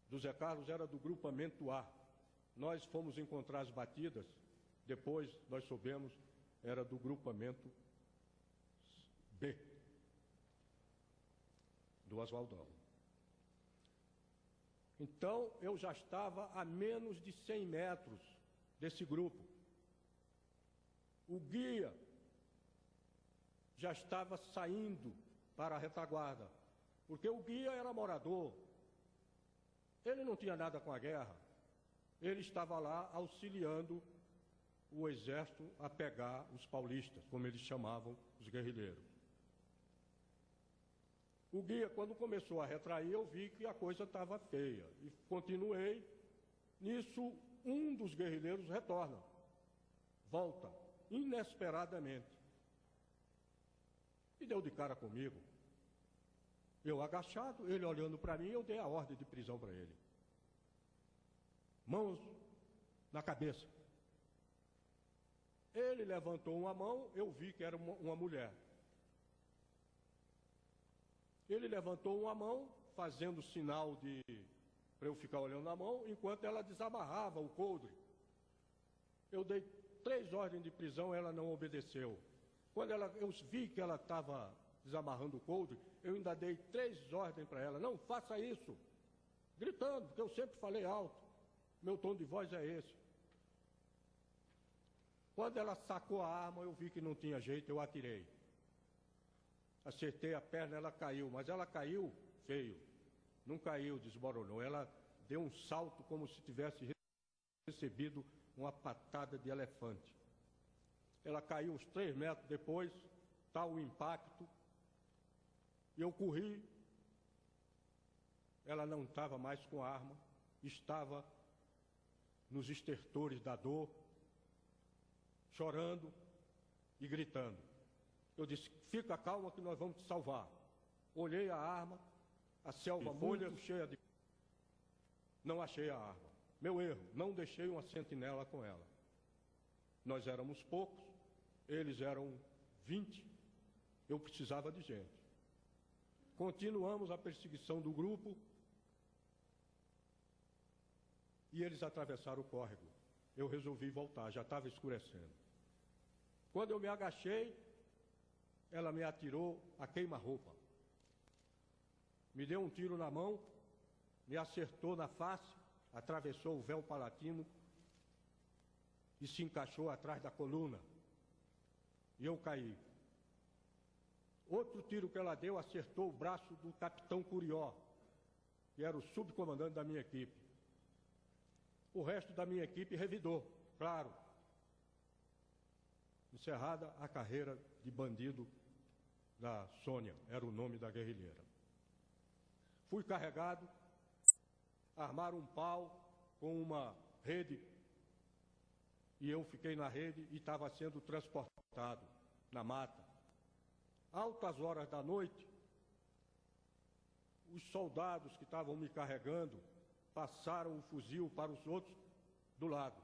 do Zé Carlos era do grupamento A. Nós fomos encontrar as batidas, depois nós soubemos, era do grupamento B, do Oswaldão. Então, eu já estava a menos de 100 metros desse grupo. O guia já estava saindo para a retaguarda, porque o guia era morador. Ele não tinha nada com a guerra. Ele estava lá auxiliando o exército a pegar os paulistas, como eles chamavam os guerrilheiros. O guia, quando começou a retrair, eu vi que a coisa estava feia. E continuei. Nisso, um dos guerrilheiros retorna. Volta, inesperadamente. E deu de cara comigo. Eu agachado, ele olhando para mim, eu dei a ordem de prisão para ele. Mãos na cabeça. Ele levantou uma mão, eu vi que era uma mulher. Ele levantou uma mão, fazendo sinal para eu ficar olhando na mão, enquanto ela desamarrava o coldre. Eu dei 3 ordens de prisão, ela não obedeceu. Quando eu vi que ela estava desamarrando o coldre, eu ainda dei 3 ordens para ela. Não faça isso. Gritando, porque eu sempre falei alto. Meu tom de voz é esse. Quando ela sacou a arma, eu vi que não tinha jeito, eu atirei. Acertei a perna, ela caiu, mas ela caiu feio. Não caiu, desmoronou. Ela deu um salto como se tivesse recebido uma patada de elefante. Ela caiu uns 3 metros depois, tal o impacto. E eu corri. Ela não estava mais com a arma. estava nos estertores da dor, chorando e gritando. Eu disse: fica calma que nós vamos te salvar. Olhei a arma, a selva molha, cheia de... Não achei a arma. Meu erro, não deixei uma sentinela com ela. Nós éramos poucos, eles eram 20, eu precisava de gente. Continuamos a perseguição do grupo e eles atravessaram o córrego. Eu resolvi voltar, já estava escurecendo. Quando eu me agachei, ela me atirou a queima-roupa. Me deu um tiro na mão, me acertou na face, atravessou o véu palatino e se encaixou atrás da coluna. E eu caí. Outro tiro que ela deu acertou o braço do capitão Curió, que era o subcomandante da minha equipe. O resto da minha equipe revidou, claro. Encerrada a carreira de bandido da Sônia, era o nome da guerrilheira. Fui carregado, armaram um pau com uma rede, e eu fiquei na rede e estava sendo transportado na mata. Altas horas da noite, os soldados que estavam me carregando passaram o fuzil para os outros do lado.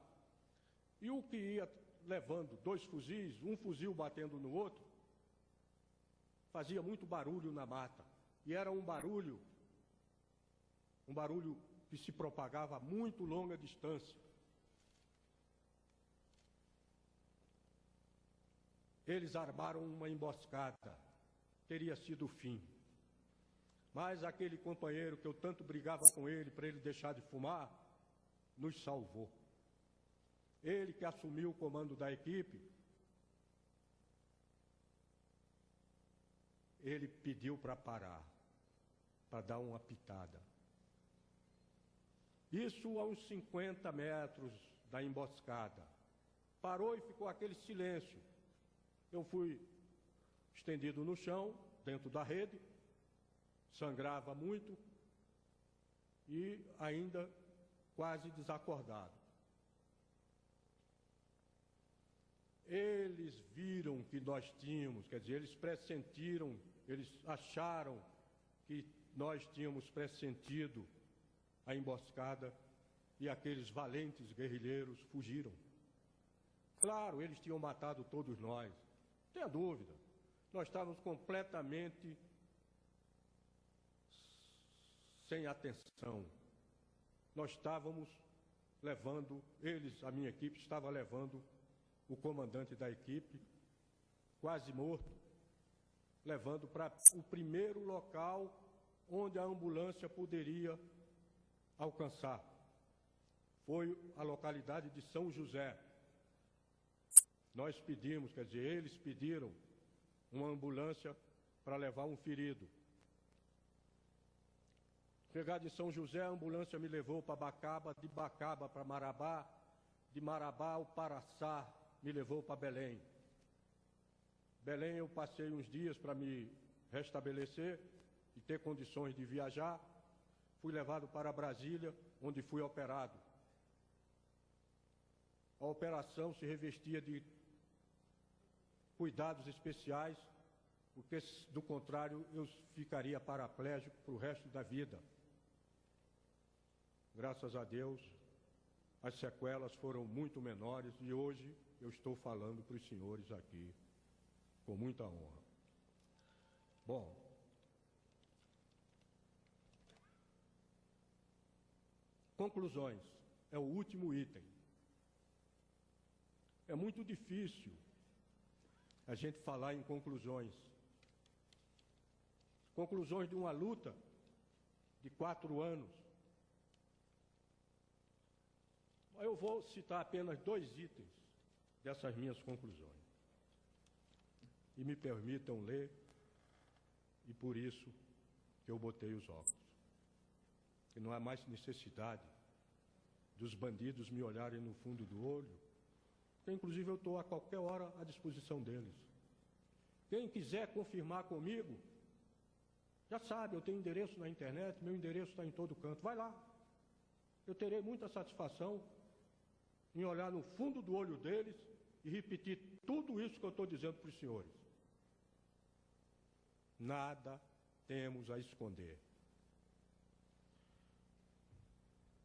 E o que ia levando 2 fuzis, um fuzil batendo no outro, fazia muito barulho na mata. E era um barulho que se propagava a muito longa distância. Eles armaram uma emboscada, teria sido o fim. Mas aquele companheiro que eu tanto brigava com ele para ele deixar de fumar, nos salvou. Ele que assumiu o comando da equipe, ele pediu para parar, para dar uma pitada. Isso a uns 50 metros da emboscada. Parou e ficou aquele silêncio. Eu fui estendido no chão, dentro da rede, sangrava muito e ainda quase desacordado. Eles viram que nós tínhamos, quer dizer, eles pressentiram, eles acharam que nós tínhamos pressentido a emboscada e aqueles valentes guerrilheiros fugiram. Claro, eles tinham matado todos nós, não tenha dúvida. Nós estávamos completamente sem atenção. Nós estávamos levando, a minha equipe estava levando o comandante da equipe, quase morto, levando para o primeiro local onde a ambulância poderia alcançar. Foi a localidade de São José. Nós pedimos, quer dizer, eles pediram uma ambulância para levar um ferido. Chegado em São José, a ambulância me levou para Bacaba, de Bacaba para Marabá, de Marabá o Paraçá me levou para Belém. Belém eu passei uns dias para me restabelecer e ter condições de viajar. Fui levado para Brasília, onde fui operado. A operação se revestia de cuidados especiais, porque, do contrário, eu ficaria paraplégico para o resto da vida. Graças a Deus, as sequelas foram muito menores e hoje eu estou falando para os senhores aqui, com muita honra. Bom, conclusões, é o último item. É muito difícil a gente falar em conclusões. Conclusões de uma luta de 4 anos. Eu vou citar apenas 2 itens dessas minhas conclusões. E me permitam ler, e por isso que eu botei os óculos. Que não há mais necessidade dos bandidos me olharem no fundo do olho, porque inclusive eu estou a qualquer hora à disposição deles. Quem quiser confirmar comigo, já sabe, eu tenho endereço na internet, meu endereço está em todo canto, vai lá. eu terei muita satisfação em olhar no fundo do olho deles e repetir tudo isso que eu estou dizendo para os senhores. Nada temos a esconder.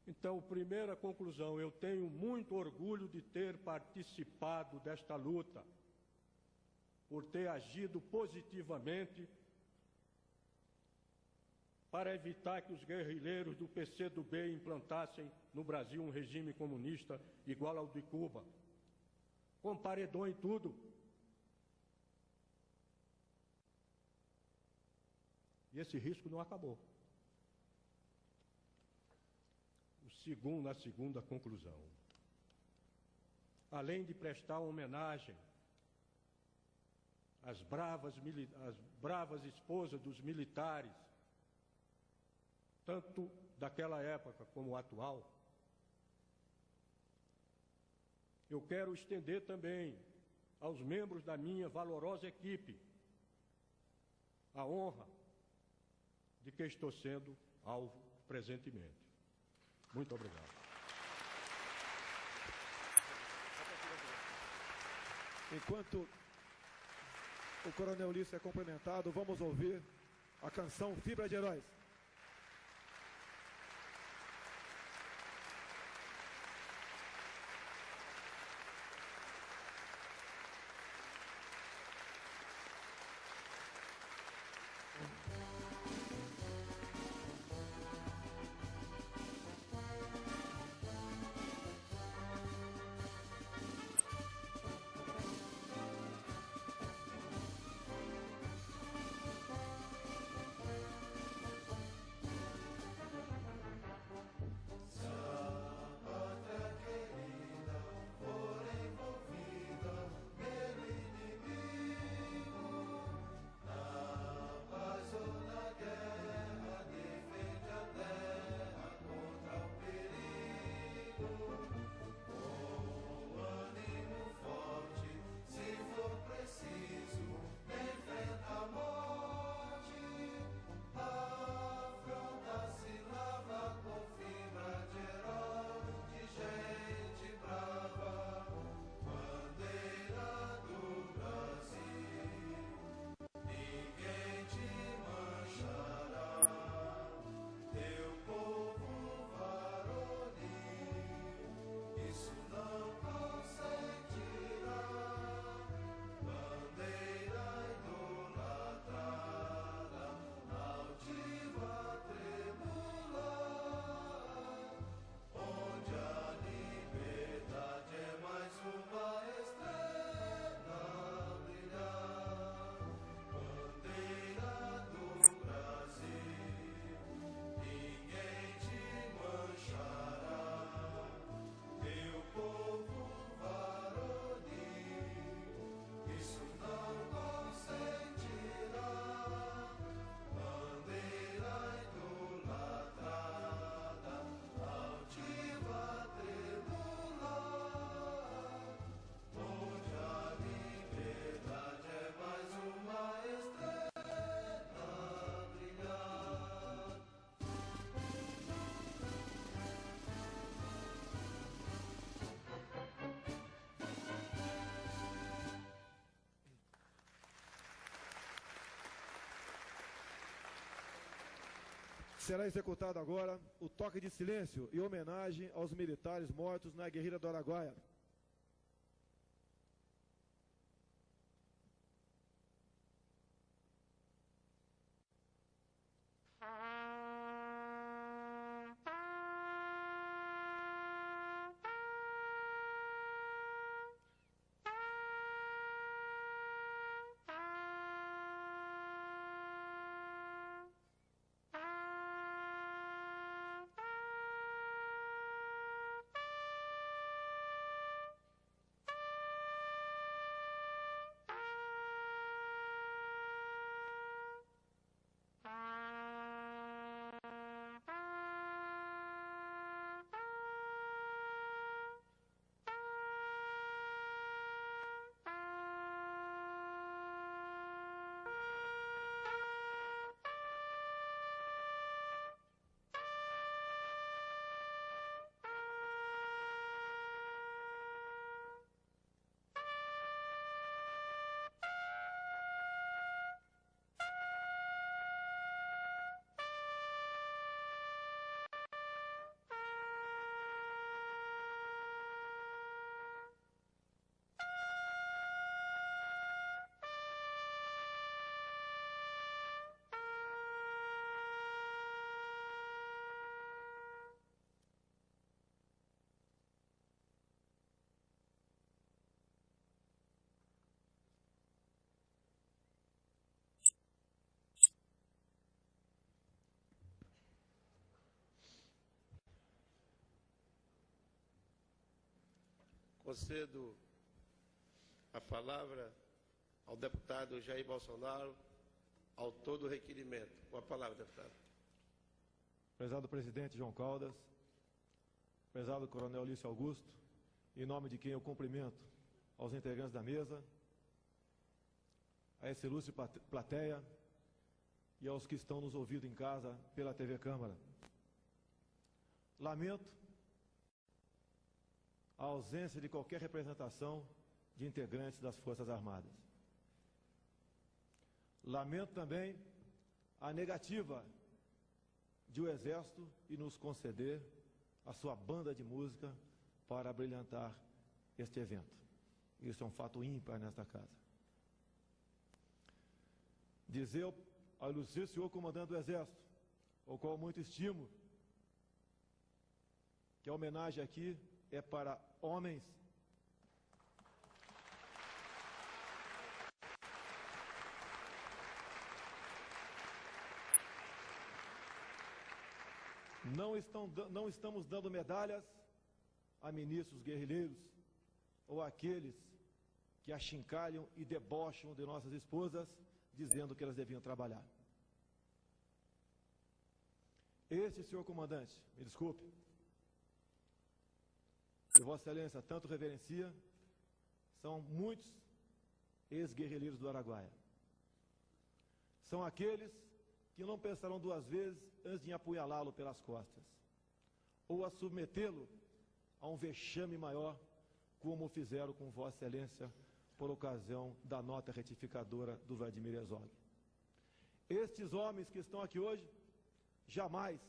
Então, primeira conclusão, eu tenho muito orgulho de ter participado desta luta, por ter agido positivamente para evitar que os guerrilheiros do PCdoB implantassem no Brasil um regime comunista igual ao de Cuba, com paredão e tudo. E esse risco não acabou. Na segunda conclusão, além de prestar homenagem às bravas esposas dos militares, tanto daquela época como atual, eu quero estender também aos membros da minha valorosa equipe a honra de que estou sendo alvo presentemente. Muito obrigado. Enquanto o Coronel Ulisses é cumprimentado, vamos ouvir a canção Fibra de Heróis. Será executado agora o toque de silêncio e homenagem aos militares mortos na guerrilha do Araguaia. concedo a palavra ao deputado Jair Bolsonaro, autor do requerimento. Com a palavra, deputado. Prezado presidente João Caldas, prezado coronel Lício Augusto, em nome de quem eu cumprimento aos integrantes da mesa, a essa ilustre plateia e aos que estão nos ouvindo em casa pela TV Câmara. Lamento a ausência de qualquer representação de integrantes das Forças Armadas. Lamento também a negativa de o Exército em nos conceder a sua banda de música para brilhantar este evento. Isso é um fato ímpar nesta casa. Dizer ao ilustre senhor comandante do Exército, ao qual muito estimo, que a homenagem aqui é para homens não estamos dando medalhas a ministros guerrilheiros ou àqueles que achincalham e debocham de nossas esposas, dizendo que elas deviam trabalhar. Este, senhor comandante, me desculpe, que Vossa Excelência tanto reverencia, são muitos ex-guerrilheiros do Araguaia. São aqueles que não pensarão duas vezes antes de apunhalá-lo pelas costas, ou a submetê-lo a um vexame maior, como fizeram com Vossa Excelência por ocasião da nota retificadora do Vladimir Herzog. Estes homens que estão aqui hoje jamais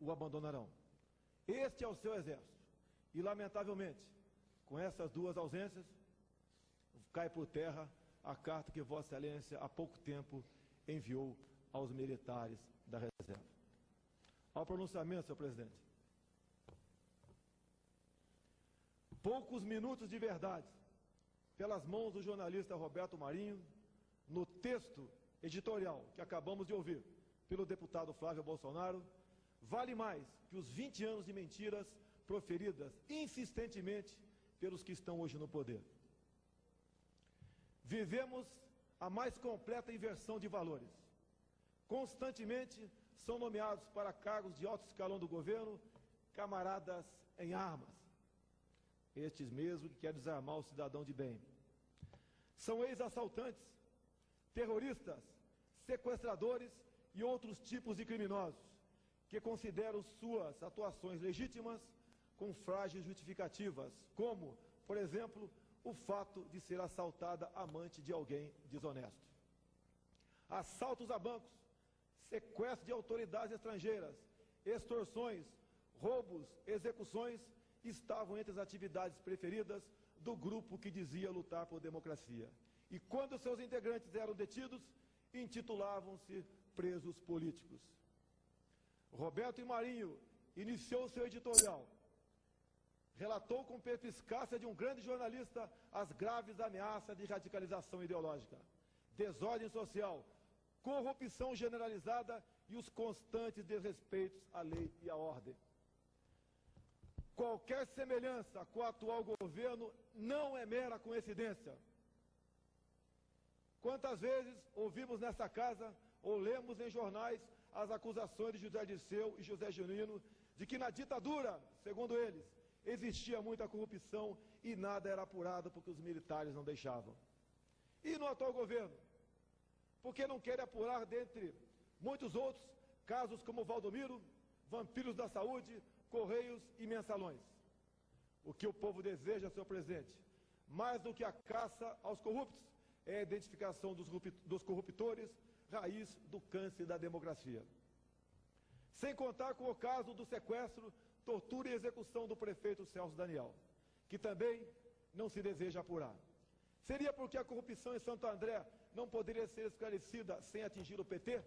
o abandonarão. Este é o seu exército. E, lamentavelmente, com essas duas ausências, cai por terra a carta que Vossa Excelência há pouco tempo enviou aos militares da reserva. Ao pronunciamento, senhor presidente. Poucos minutos de verdade, pelas mãos do jornalista Roberto Marinho, no texto editorial que acabamos de ouvir pelo deputado Flávio Bolsonaro, vale mais que os 20 anos de mentiras proferidas insistentemente pelos que estão hoje no poder. Vivemos a mais completa inversão de valores. Constantemente são nomeados para cargos de alto escalão do governo camaradas em armas. Estes mesmos que querem desarmar o cidadão de bem. São ex-assaltantes, terroristas, sequestradores e outros tipos de criminosos, que consideram suas atuações legítimas com frágeis justificativas, como, por exemplo, o fato de ser assaltada amante de alguém desonesto. Assaltos a bancos, sequestro de autoridades estrangeiras, extorsões, roubos, execuções estavam entre as atividades preferidas do grupo que dizia lutar por democracia. E quando seus integrantes eram detidos, intitulavam-se presos políticos. Roberto Marinho iniciou seu editorial. Relatou com perspicácia de um grande jornalista as graves ameaças de radicalização ideológica, desordem social, corrupção generalizada e os constantes desrespeitos à lei e à ordem. Qualquer semelhança com o atual governo não é mera coincidência. Quantas vezes ouvimos nessa casa ou lemos em jornais as acusações de José Dirceu e José Genuíno de que na ditadura, segundo eles, existia muita corrupção e nada era apurado porque os militares não deixavam. E no atual governo? Porque não querem apurar, dentre muitos outros, casos como Valdomiro, vampiros da saúde, correios e mensalões. O que o povo deseja, senhor presidente, mais do que a caça aos corruptos, é a identificação dos corruptores, raiz do câncer da democracia. Sem contar com o caso do sequestro, tortura e execução do prefeito Celso Daniel, que também não se deseja apurar. Seria porque a corrupção em Santo André não poderia ser esclarecida sem atingir o PT?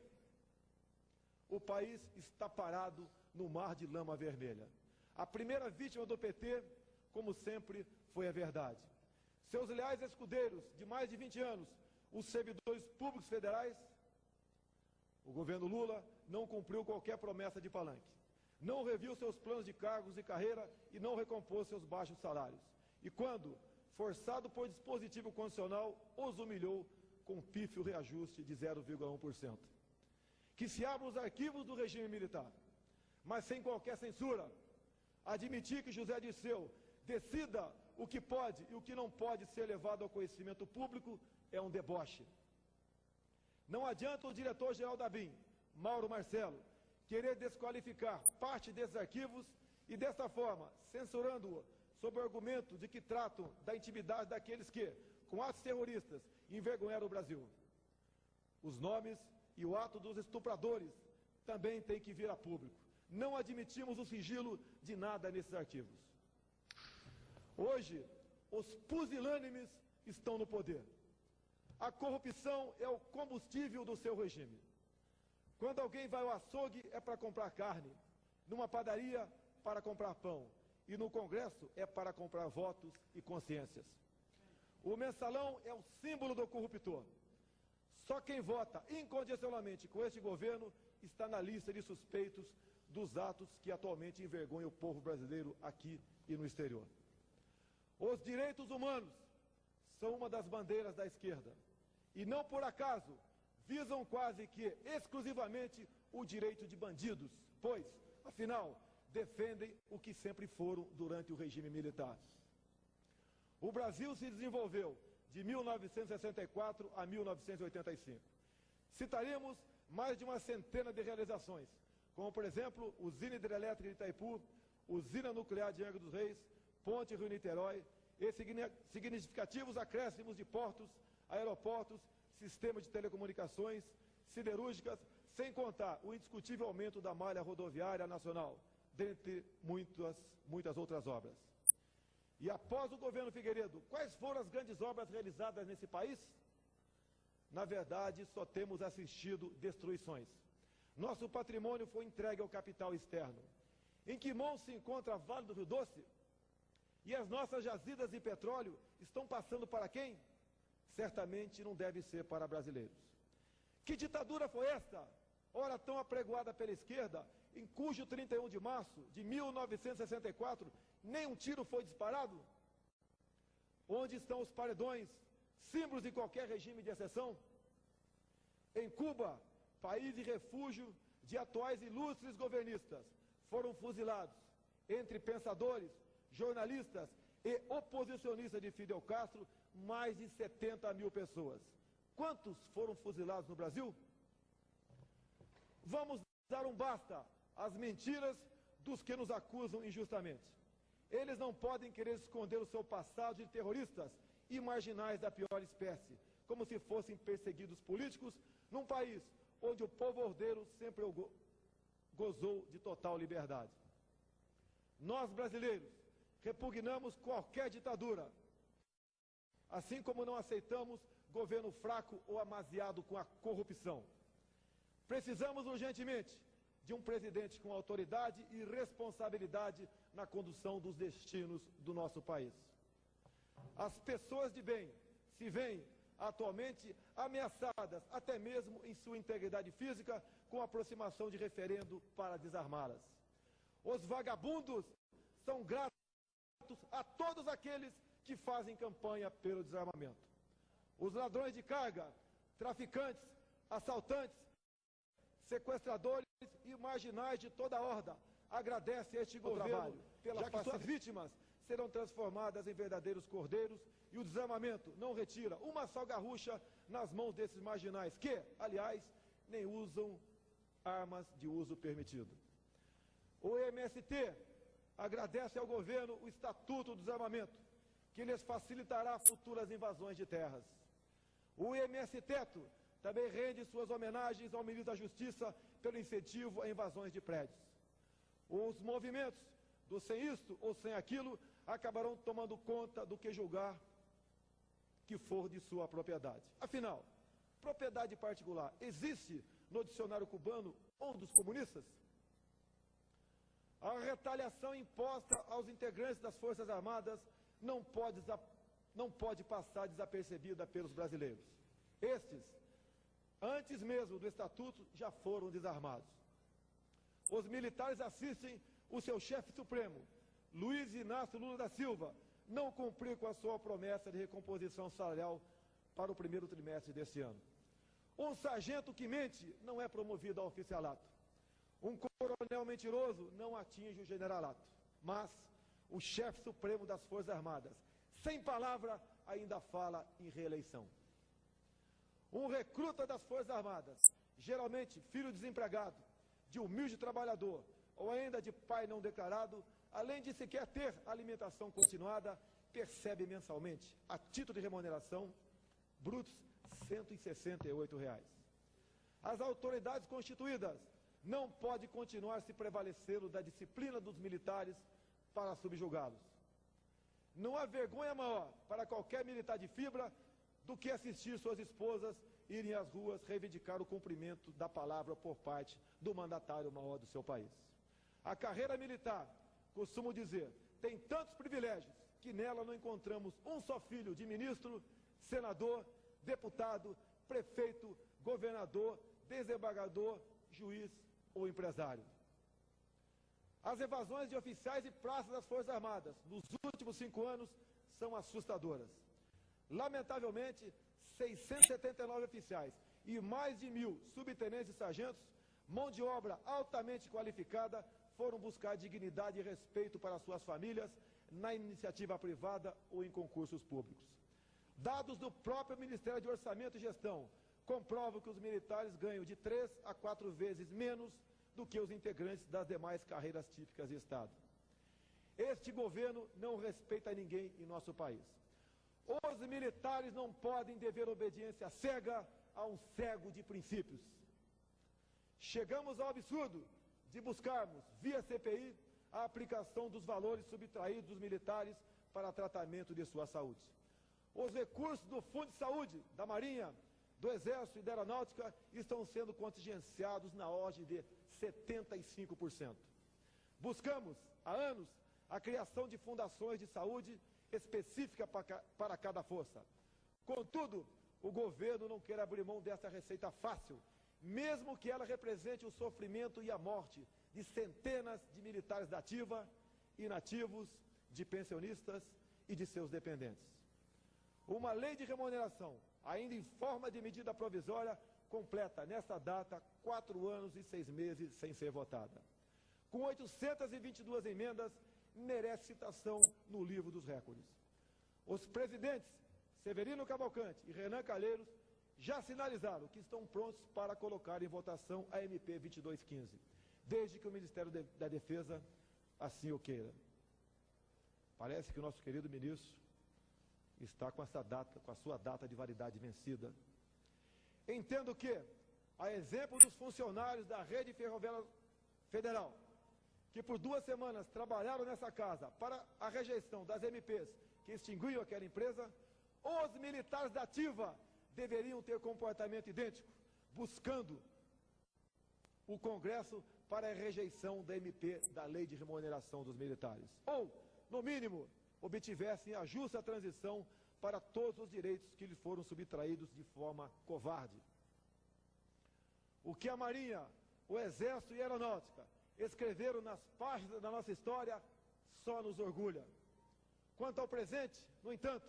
O país está parado no mar de lama vermelha. A primeira vítima do PT, como sempre, foi a verdade. Seus leais escudeiros de mais de 20 anos, os servidores públicos federais, o governo Lula não cumpriu qualquer promessa de palanque. Não reviu seus planos de cargos e carreira e não recompôs seus baixos salários. e quando, forçado por dispositivo constitucional, os humilhou com pífio reajuste de 0,1%. Que se abram os arquivos do regime militar, mas sem qualquer censura. Admitir que José Dirceu decida o que pode e o que não pode ser levado ao conhecimento público é um deboche. Não adianta o diretor-geral da BIM, Mauro Marcelo, querer desqualificar parte desses arquivos e, dessa forma, censurando-o sob o argumento de que tratam da intimidade daqueles que, com atos terroristas, envergonharam o Brasil. Os nomes e o ato dos estupradores também têm que vir a público. Não admitimos o sigilo de nada nesses arquivos. Hoje, os pusilânimes estão no poder. A corrupção é o combustível do seu regime. Quando alguém vai ao açougue é para comprar carne, numa padaria para comprar pão, e no Congresso é para comprar votos e consciências. O mensalão é o símbolo do corruptor. Só quem vota incondicionalmente com este governo está na lista de suspeitos dos atos que atualmente envergonham o povo brasileiro aqui e no exterior. Os direitos humanos são uma das bandeiras da esquerda e não por acaso visam quase que exclusivamente o direito de bandidos, pois, afinal, defendem o que sempre foram durante o regime militar. O Brasil se desenvolveu de 1964 a 1985. Citaremos mais de uma centena de realizações, como, por exemplo, usina hidrelétrica de Itaipu, usina nuclear de Angra dos Reis, ponte Rio-Niterói, e significativos acréscimos de portos, aeroportos, sistemas de telecomunicações, siderúrgicas, sem contar o indiscutível aumento da malha rodoviária nacional, dentre muitas outras obras. E após o governo Figueiredo, quais foram as grandes obras realizadas nesse país? Na verdade, só temos assistido destruições. Nosso patrimônio foi entregue ao capital externo. Em que mão se encontra Vale do Rio Doce? E as nossas jazidas de petróleo estão passando para quem? Certamente não deve ser para brasileiros. Que ditadura foi esta? Ora tão apregoada pela esquerda, em cujo 31 de março de 1964 nem um tiro foi disparado? Onde estão os paredões, símbolos de qualquer regime de exceção? Em Cuba, país de refúgio de atuais ilustres governistas, foram fuzilados, entre pensadores, jornalistas e oposicionistas de Fidel Castro, mais de 70 mil pessoas. Quantos foram fuzilados no Brasil? Vamos dar um basta às mentiras dos que nos acusam injustamente. Eles não podem querer esconder o seu passado de terroristas e marginais da pior espécie, como se fossem perseguidos políticos num país onde o povo ordeiro sempre gozou de total liberdade. Nós, brasileiros, repugnamos qualquer ditadura, assim como não aceitamos governo fraco ou amaziado com a corrupção. Precisamos urgentemente de um presidente com autoridade e responsabilidade na condução dos destinos do nosso país. As pessoas de bem se veem atualmente ameaçadas, até mesmo em sua integridade física, com a aproximação de referendo para desarmá-las. Os vagabundos são gratos a todos aqueles que fazem campanha pelo desarmamento. Os ladrões de carga, traficantes, assaltantes, sequestradores e marginais de toda a horda agradecem a este governo já que suas vítimas serão transformadas em verdadeiros cordeiros e o desarmamento não retira uma só garrucha nas mãos desses marginais que, aliás, nem usam armas de uso permitido. O MST agradece ao governo o Estatuto do Desarmamento, que lhes facilitará futuras invasões de terras. O MS-Teto também rende suas homenagens ao ministro da Justiça pelo incentivo a invasões de prédios. Os movimentos do sem isto ou sem aquilo acabarão tomando conta do que julgar que for de sua propriedade. Afinal, propriedade particular existe no dicionário cubano ou dos comunistas? A retaliação imposta aos integrantes das Forças Armadas não pode passar desapercebida pelos brasileiros. Estes, antes mesmo do Estatuto, já foram desarmados. Os militares assistem o seu chefe supremo, Luiz Inácio Lula da Silva, não cumprir com a sua promessa de recomposição salarial para o primeiro trimestre deste ano. Um sargento que mente não é promovido ao oficialato. Um coronel mentiroso não atinge o generalato. Mas o chefe supremo das Forças Armadas, sem palavra, ainda fala em reeleição. Um recruta das Forças Armadas, geralmente filho desempregado, de humilde trabalhador ou ainda de pai não declarado, além de sequer ter alimentação continuada, percebe mensalmente, a título de remuneração, brutos R$ 168. As autoridades constituídas não podem continuar se prevalecendo da disciplina dos militares para subjugá-los. Não há vergonha maior para qualquer militar de fibra do que assistir suas esposas irem às ruas reivindicar o cumprimento da palavra por parte do mandatário maior do seu país. A carreira militar, costumo dizer, tem tantos privilégios que nela não encontramos um só filho de ministro, senador, deputado, prefeito, governador, desembargador, juiz ou empresário. As evasões de oficiais e praças das Forças Armadas nos últimos 5 anos são assustadoras. Lamentavelmente, 679 oficiais e mais de 1.000 subtenentes e sargentos, mão de obra altamente qualificada, foram buscar dignidade e respeito para suas famílias na iniciativa privada ou em concursos públicos. Dados do próprio Ministério de Orçamento e Gestão comprovam que os militares ganham de 3 a 4 vezes menos do que os integrantes das demais carreiras típicas de Estado. Este governo não respeita ninguém em nosso país. Os militares não podem dever obediência cega a um cego de princípios. Chegamos ao absurdo de buscarmos, via CPI, a aplicação dos valores subtraídos dos militares para tratamento de sua saúde. Os recursos do Fundo de Saúde, da Marinha, do Exército e da Aeronáutica estão sendo contingenciados na ordem de 75%. Buscamos, há anos, a criação de fundações de saúde específica para cada força. Contudo, o governo não quer abrir mão dessa receita fácil, mesmo que ela represente o sofrimento e a morte de centenas de militares da ativa, inativos, de pensionistas e de seus dependentes. Uma lei de remuneração, ainda em forma de medida provisória, completa nesta data 4 anos e 6 meses sem ser votada. Com 822 emendas, merece citação no livro dos recordes. Os presidentes Severino Cavalcante e Renan Calheiros já sinalizaram que estão prontos para colocar em votação a MP 2215, desde que o Ministério da Defesa assim o queira. Parece que o nosso querido ministro está com essa data, com a sua data de validade vencida. Entendo que, a exemplo dos funcionários da Rede Ferroviária Federal, que por 2 semanas trabalharam nessa casa para a rejeição das MPs que extinguiam aquela empresa, os militares da ativa deveriam ter comportamento idêntico, buscando o Congresso para a rejeição da MP da Lei de Remuneração dos Militares. Ou, no mínimo, obtivessem a justa transição para todos os direitos que lhes foram subtraídos de forma covarde. O que a Marinha, o Exército e a Aeronáutica escreveram nas páginas da nossa história só nos orgulha. Quanto ao presente, no entanto,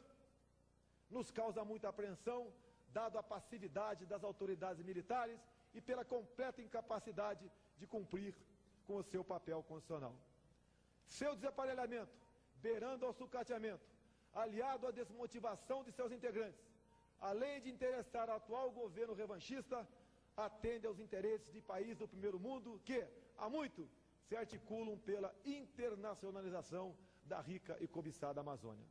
nos causa muita apreensão, dado a passividade das autoridades militares e pela completa incapacidade de cumprir com o seu papel constitucional. Seu desaparelhamento, beirando ao sucateamento, aliado à desmotivação de seus integrantes, além de interessar ao atual governo revanchista, atende aos interesses de países do primeiro mundo que, há muito, se articulam pela internacionalização da rica e cobiçada Amazônia.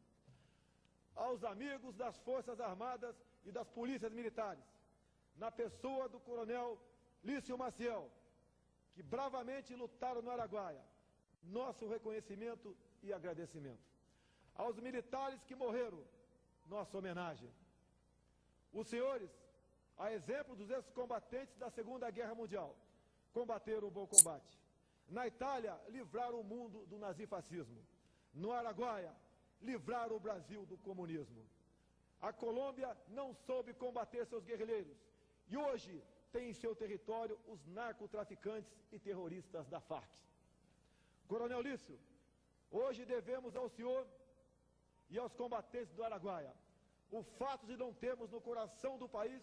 Aos amigos das Forças Armadas e das Polícias Militares, na pessoa do coronel Lício Maciel, que bravamente lutaram no Araguaia, nosso reconhecimento e agradecimento. Aos militares que morreram, nossa homenagem. Os senhores, a exemplo dos ex-combatentes da Segunda Guerra Mundial, combateram o bom combate. Na Itália, livraram o mundo do nazifascismo. No Araguaia, livraram o Brasil do comunismo. A Colômbia não soube combater seus guerrilheiros e hoje tem em seu território os narcotraficantes e terroristas da Farc. Coronel Lício, hoje devemos ao senhor e aos combatentes do Araguaia o fato de não termos no coração do país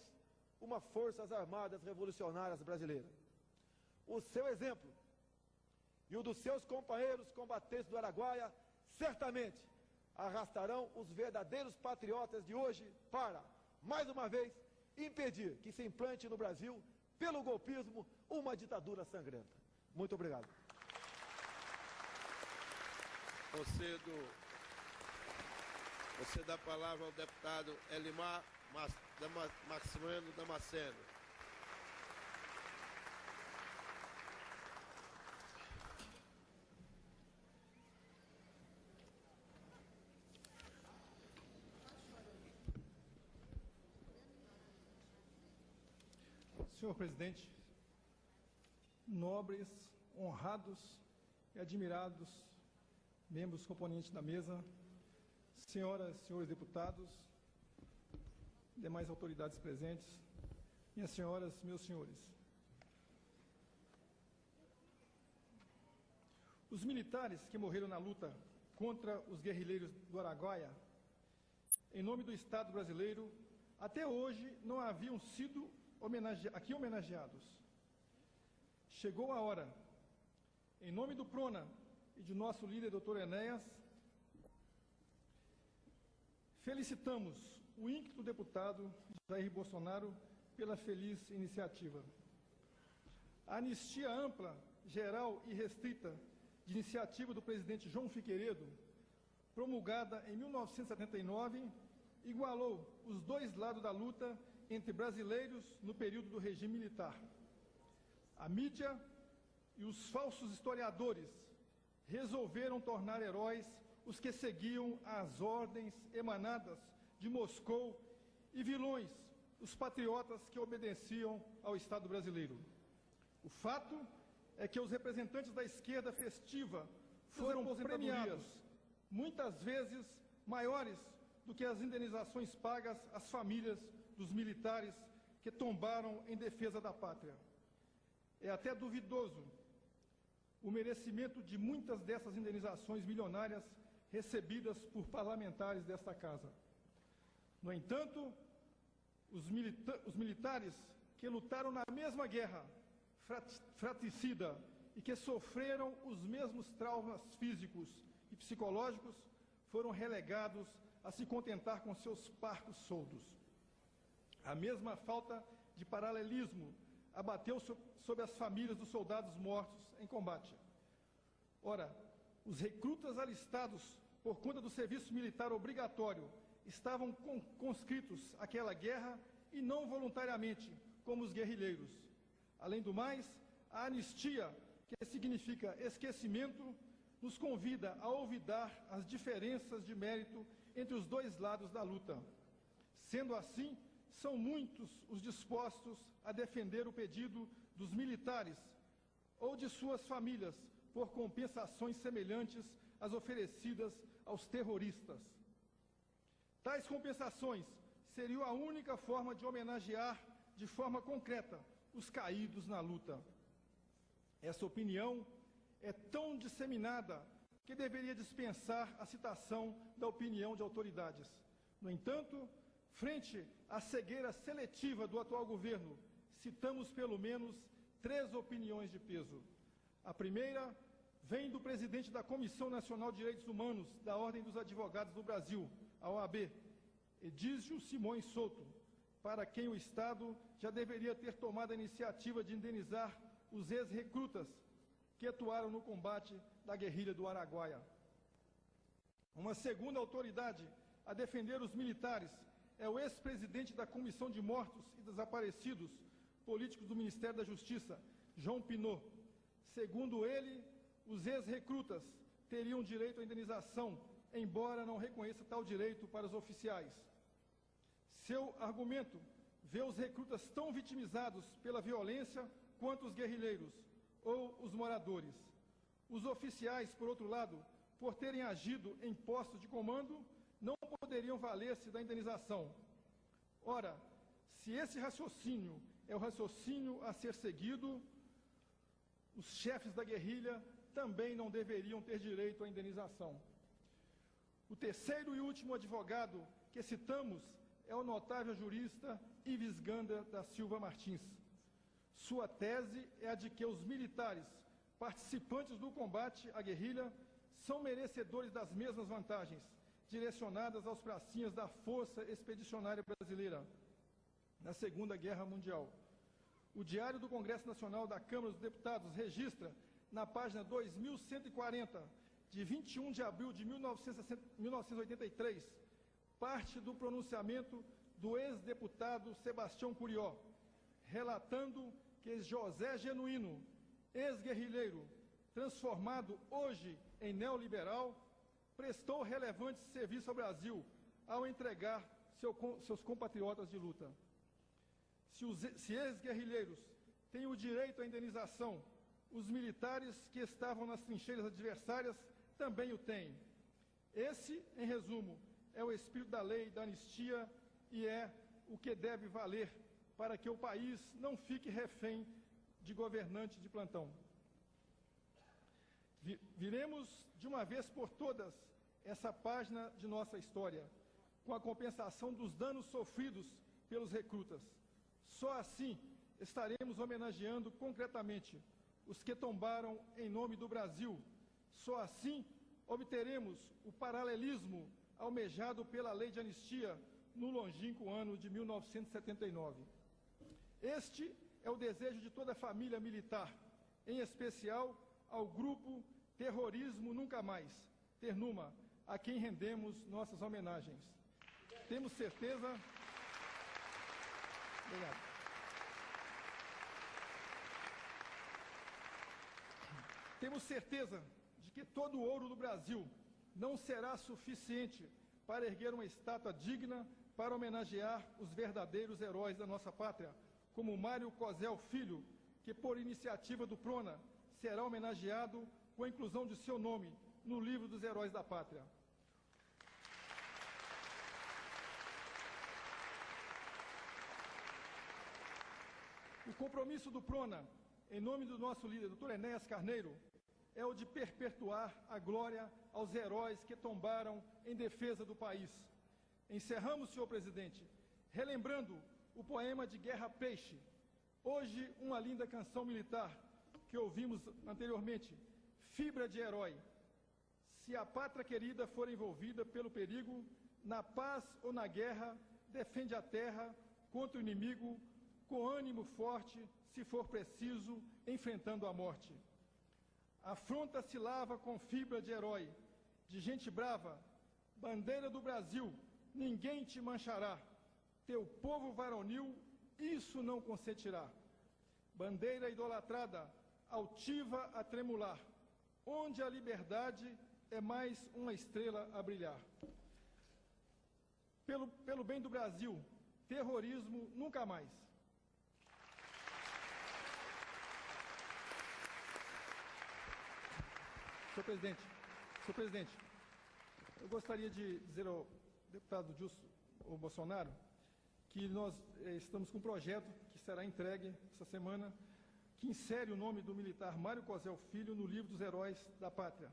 uma Forças Armadas Revolucionárias Brasileira. O seu exemplo e o dos seus companheiros combatentes do Araguaia certamente arrastarão os verdadeiros patriotas de hoje para, mais uma vez, impedir que se implante no Brasil, pelo golpismo, uma ditadura sangrenta. Muito obrigado. Você dá a palavra ao deputado Elimar Maximiano Damasceno. Senhor presidente, nobres, honrados e admirados membros componentes da mesa, senhoras e senhores deputados, demais autoridades presentes, minhas senhoras, meus senhores. Os militares que morreram na luta contra os guerrilheiros do Araguaia, em nome do Estado brasileiro, até hoje não haviam sido aqui homenageados. Chegou a hora, em nome do PRONA e de nosso líder, Dr. Enéas, felicitamos o ínclito deputado Jair Bolsonaro pela feliz iniciativa. A anistia ampla, geral e restrita de iniciativa do presidente João Figueiredo, promulgada em 1979, igualou os dois lados da luta entre brasileiros no período do regime militar. A mídia e os falsos historiadores resolveram tornar heróis os que seguiam as ordens emanadas de Moscou e vilões os patriotas que obedeciam ao Estado brasileiro. O fato é que os representantes da esquerda festiva foram premiados, muitas vezes maiores do que as indenizações pagas às famílias dos militares que tombaram em defesa da pátria. É até duvidoso o merecimento de muitas dessas indenizações milionárias recebidas por parlamentares desta casa. No entanto, os militares que lutaram na mesma guerra fratricida e que sofreram os mesmos traumas físicos e psicológicos foram relegados a se contentar com seus parcos soldos. A mesma falta de paralelismo abateu sobre as famílias dos soldados mortos em combate. Ora, os recrutas alistados por conta do serviço militar obrigatório estavam conscritos àquela guerra e não voluntariamente, como os guerrilheiros. Além do mais, a anistia, que significa esquecimento, nos convida a olvidar as diferenças de mérito entre os dois lados da luta. Sendo assim, são muitos os dispostos a defender o pedido dos militares ou de suas famílias por compensações semelhantes às oferecidas aos terroristas. Tais compensações seriam a única forma de homenagear de forma concreta os caídos na luta. Essa opinião é tão disseminada que deveria dispensar a citação da opinião de autoridades. No entanto, frente à cegueira seletiva do atual governo, citamos pelo menos 3 opiniões de peso. A primeira vem do presidente da Comissão Nacional de Direitos Humanos da Ordem dos Advogados do Brasil, a OAB, Edísio Simões Souto, para quem o Estado já deveria ter tomado a iniciativa de indenizar os ex-recrutas que atuaram no combate da guerrilha do Araguaia. Uma segunda autoridade a defender os militares é o ex-presidente da Comissão de Mortos e Desaparecidos Políticos do Ministério da Justiça, João Pinot. Segundo ele, os ex-recrutas teriam direito à indenização, embora não reconheça tal direito para os oficiais. Seu argumento vê os recrutas tão vitimizados pela violência quanto os guerrilheiros ou os moradores. Os oficiais, por outro lado, por terem agido em postos de comando, não poderiam valer-se da indenização. Ora, se esse raciocínio é o raciocínio a ser seguido, os chefes da guerrilha também não deveriam ter direito à indenização. O terceiro e último advogado que citamos é o notável jurista Ives Ganda da Silva Martins. Sua tese é a de que os militares participantes do combate à guerrilha são merecedores das mesmas vantagens, direcionadas aos pracinhas da Força Expedicionária Brasileira na Segunda Guerra Mundial. O Diário do Congresso Nacional da Câmara dos Deputados registra, na página 2140, de 21 de abril de 1983, parte do pronunciamento do ex-deputado Sebastião Curió, relatando que José Genuíno, ex-guerrilheiro, transformado hoje em neoliberal, prestou relevante serviço ao Brasil ao entregar seus compatriotas de luta. Se ex-guerrilheiros têm o direito à indenização, os militares que estavam nas trincheiras adversárias também o têm. Esse, em resumo, é o espírito da lei da anistia e é o que deve valer para que o país não fique refém de governante de plantão. Viremos de uma vez por todas essa página de nossa história, com a compensação dos danos sofridos pelos recrutas. Só assim estaremos homenageando concretamente os que tombaram em nome do Brasil. Só assim obteremos o paralelismo almejado pela lei de anistia no longínquo ano de 1979. Este é o desejo de toda a família militar, em especial ao grupo Terrorismo Nunca Mais, Ternuma, a quem rendemos nossas homenagens. Temos certeza... Obrigado. Temos certeza de que todo o ouro do Brasil não será suficiente para erguer uma estátua digna para homenagear os verdadeiros heróis da nossa pátria, como Mário Cosel Filho, que por iniciativa do Prona será homenageado com a inclusão de seu nome no livro dos heróis da pátria. O compromisso do Prona, em nome do nosso líder, Dr. Enéas Carneiro, é o de perpetuar a glória aos heróis que tombaram em defesa do país. Encerramos, senhor presidente, relembrando o poema de Guerra Peixe, hoje uma linda canção militar que ouvimos anteriormente, Fibra de Herói. Se a pátria querida for envolvida pelo perigo, na paz ou na guerra, defende a terra contra o inimigo, com ânimo forte, se for preciso, enfrentando a morte. A fronta se lava com fibra de herói, de gente brava, bandeira do Brasil, ninguém te manchará. Teu povo varonil, isso não consentirá. Bandeira idolatrada, altiva a tremular, onde a liberdade é mais uma estrela a brilhar. Pelo bem do Brasil, terrorismo nunca mais. Senhor presidente, eu gostaria de dizer ao deputado Justo Bolsonaro que nós estamos com um projeto que será entregue essa semana, que insere o nome do militar Mário Cosel Filho no livro dos heróis da pátria,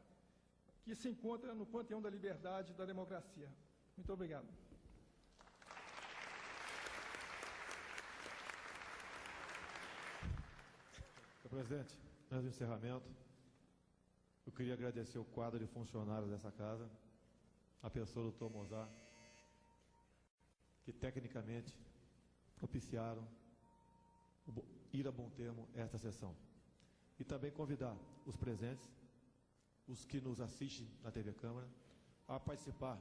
que se encontra no Panteão da Liberdade e da Democracia. Muito obrigado. Senhor presidente, antes do encerramento, eu queria agradecer o quadro de funcionários dessa casa, a pessoa do Dr. Mozart, que tecnicamente propiciaram ir a bom termo esta sessão. E também convidar os presentes, os que nos assistem na TV Câmara, a participar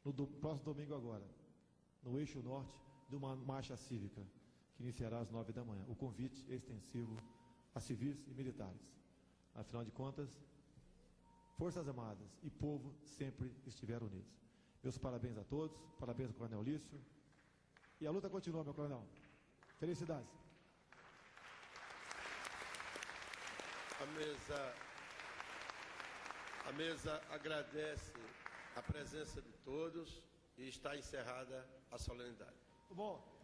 no próximo domingo agora, no Eixo Norte, de uma marcha cívica, que iniciará às 9 da manhã. O convite é extensivo a civis e militares. Afinal de contas, Forças Armadas e povo sempre estiveram unidos. Meus parabéns a todos, parabéns ao Coronel Lício. E a luta continua, meu coronel. Felicidades. A mesa agradece a presença de todos e está encerrada a solenidade. Bom.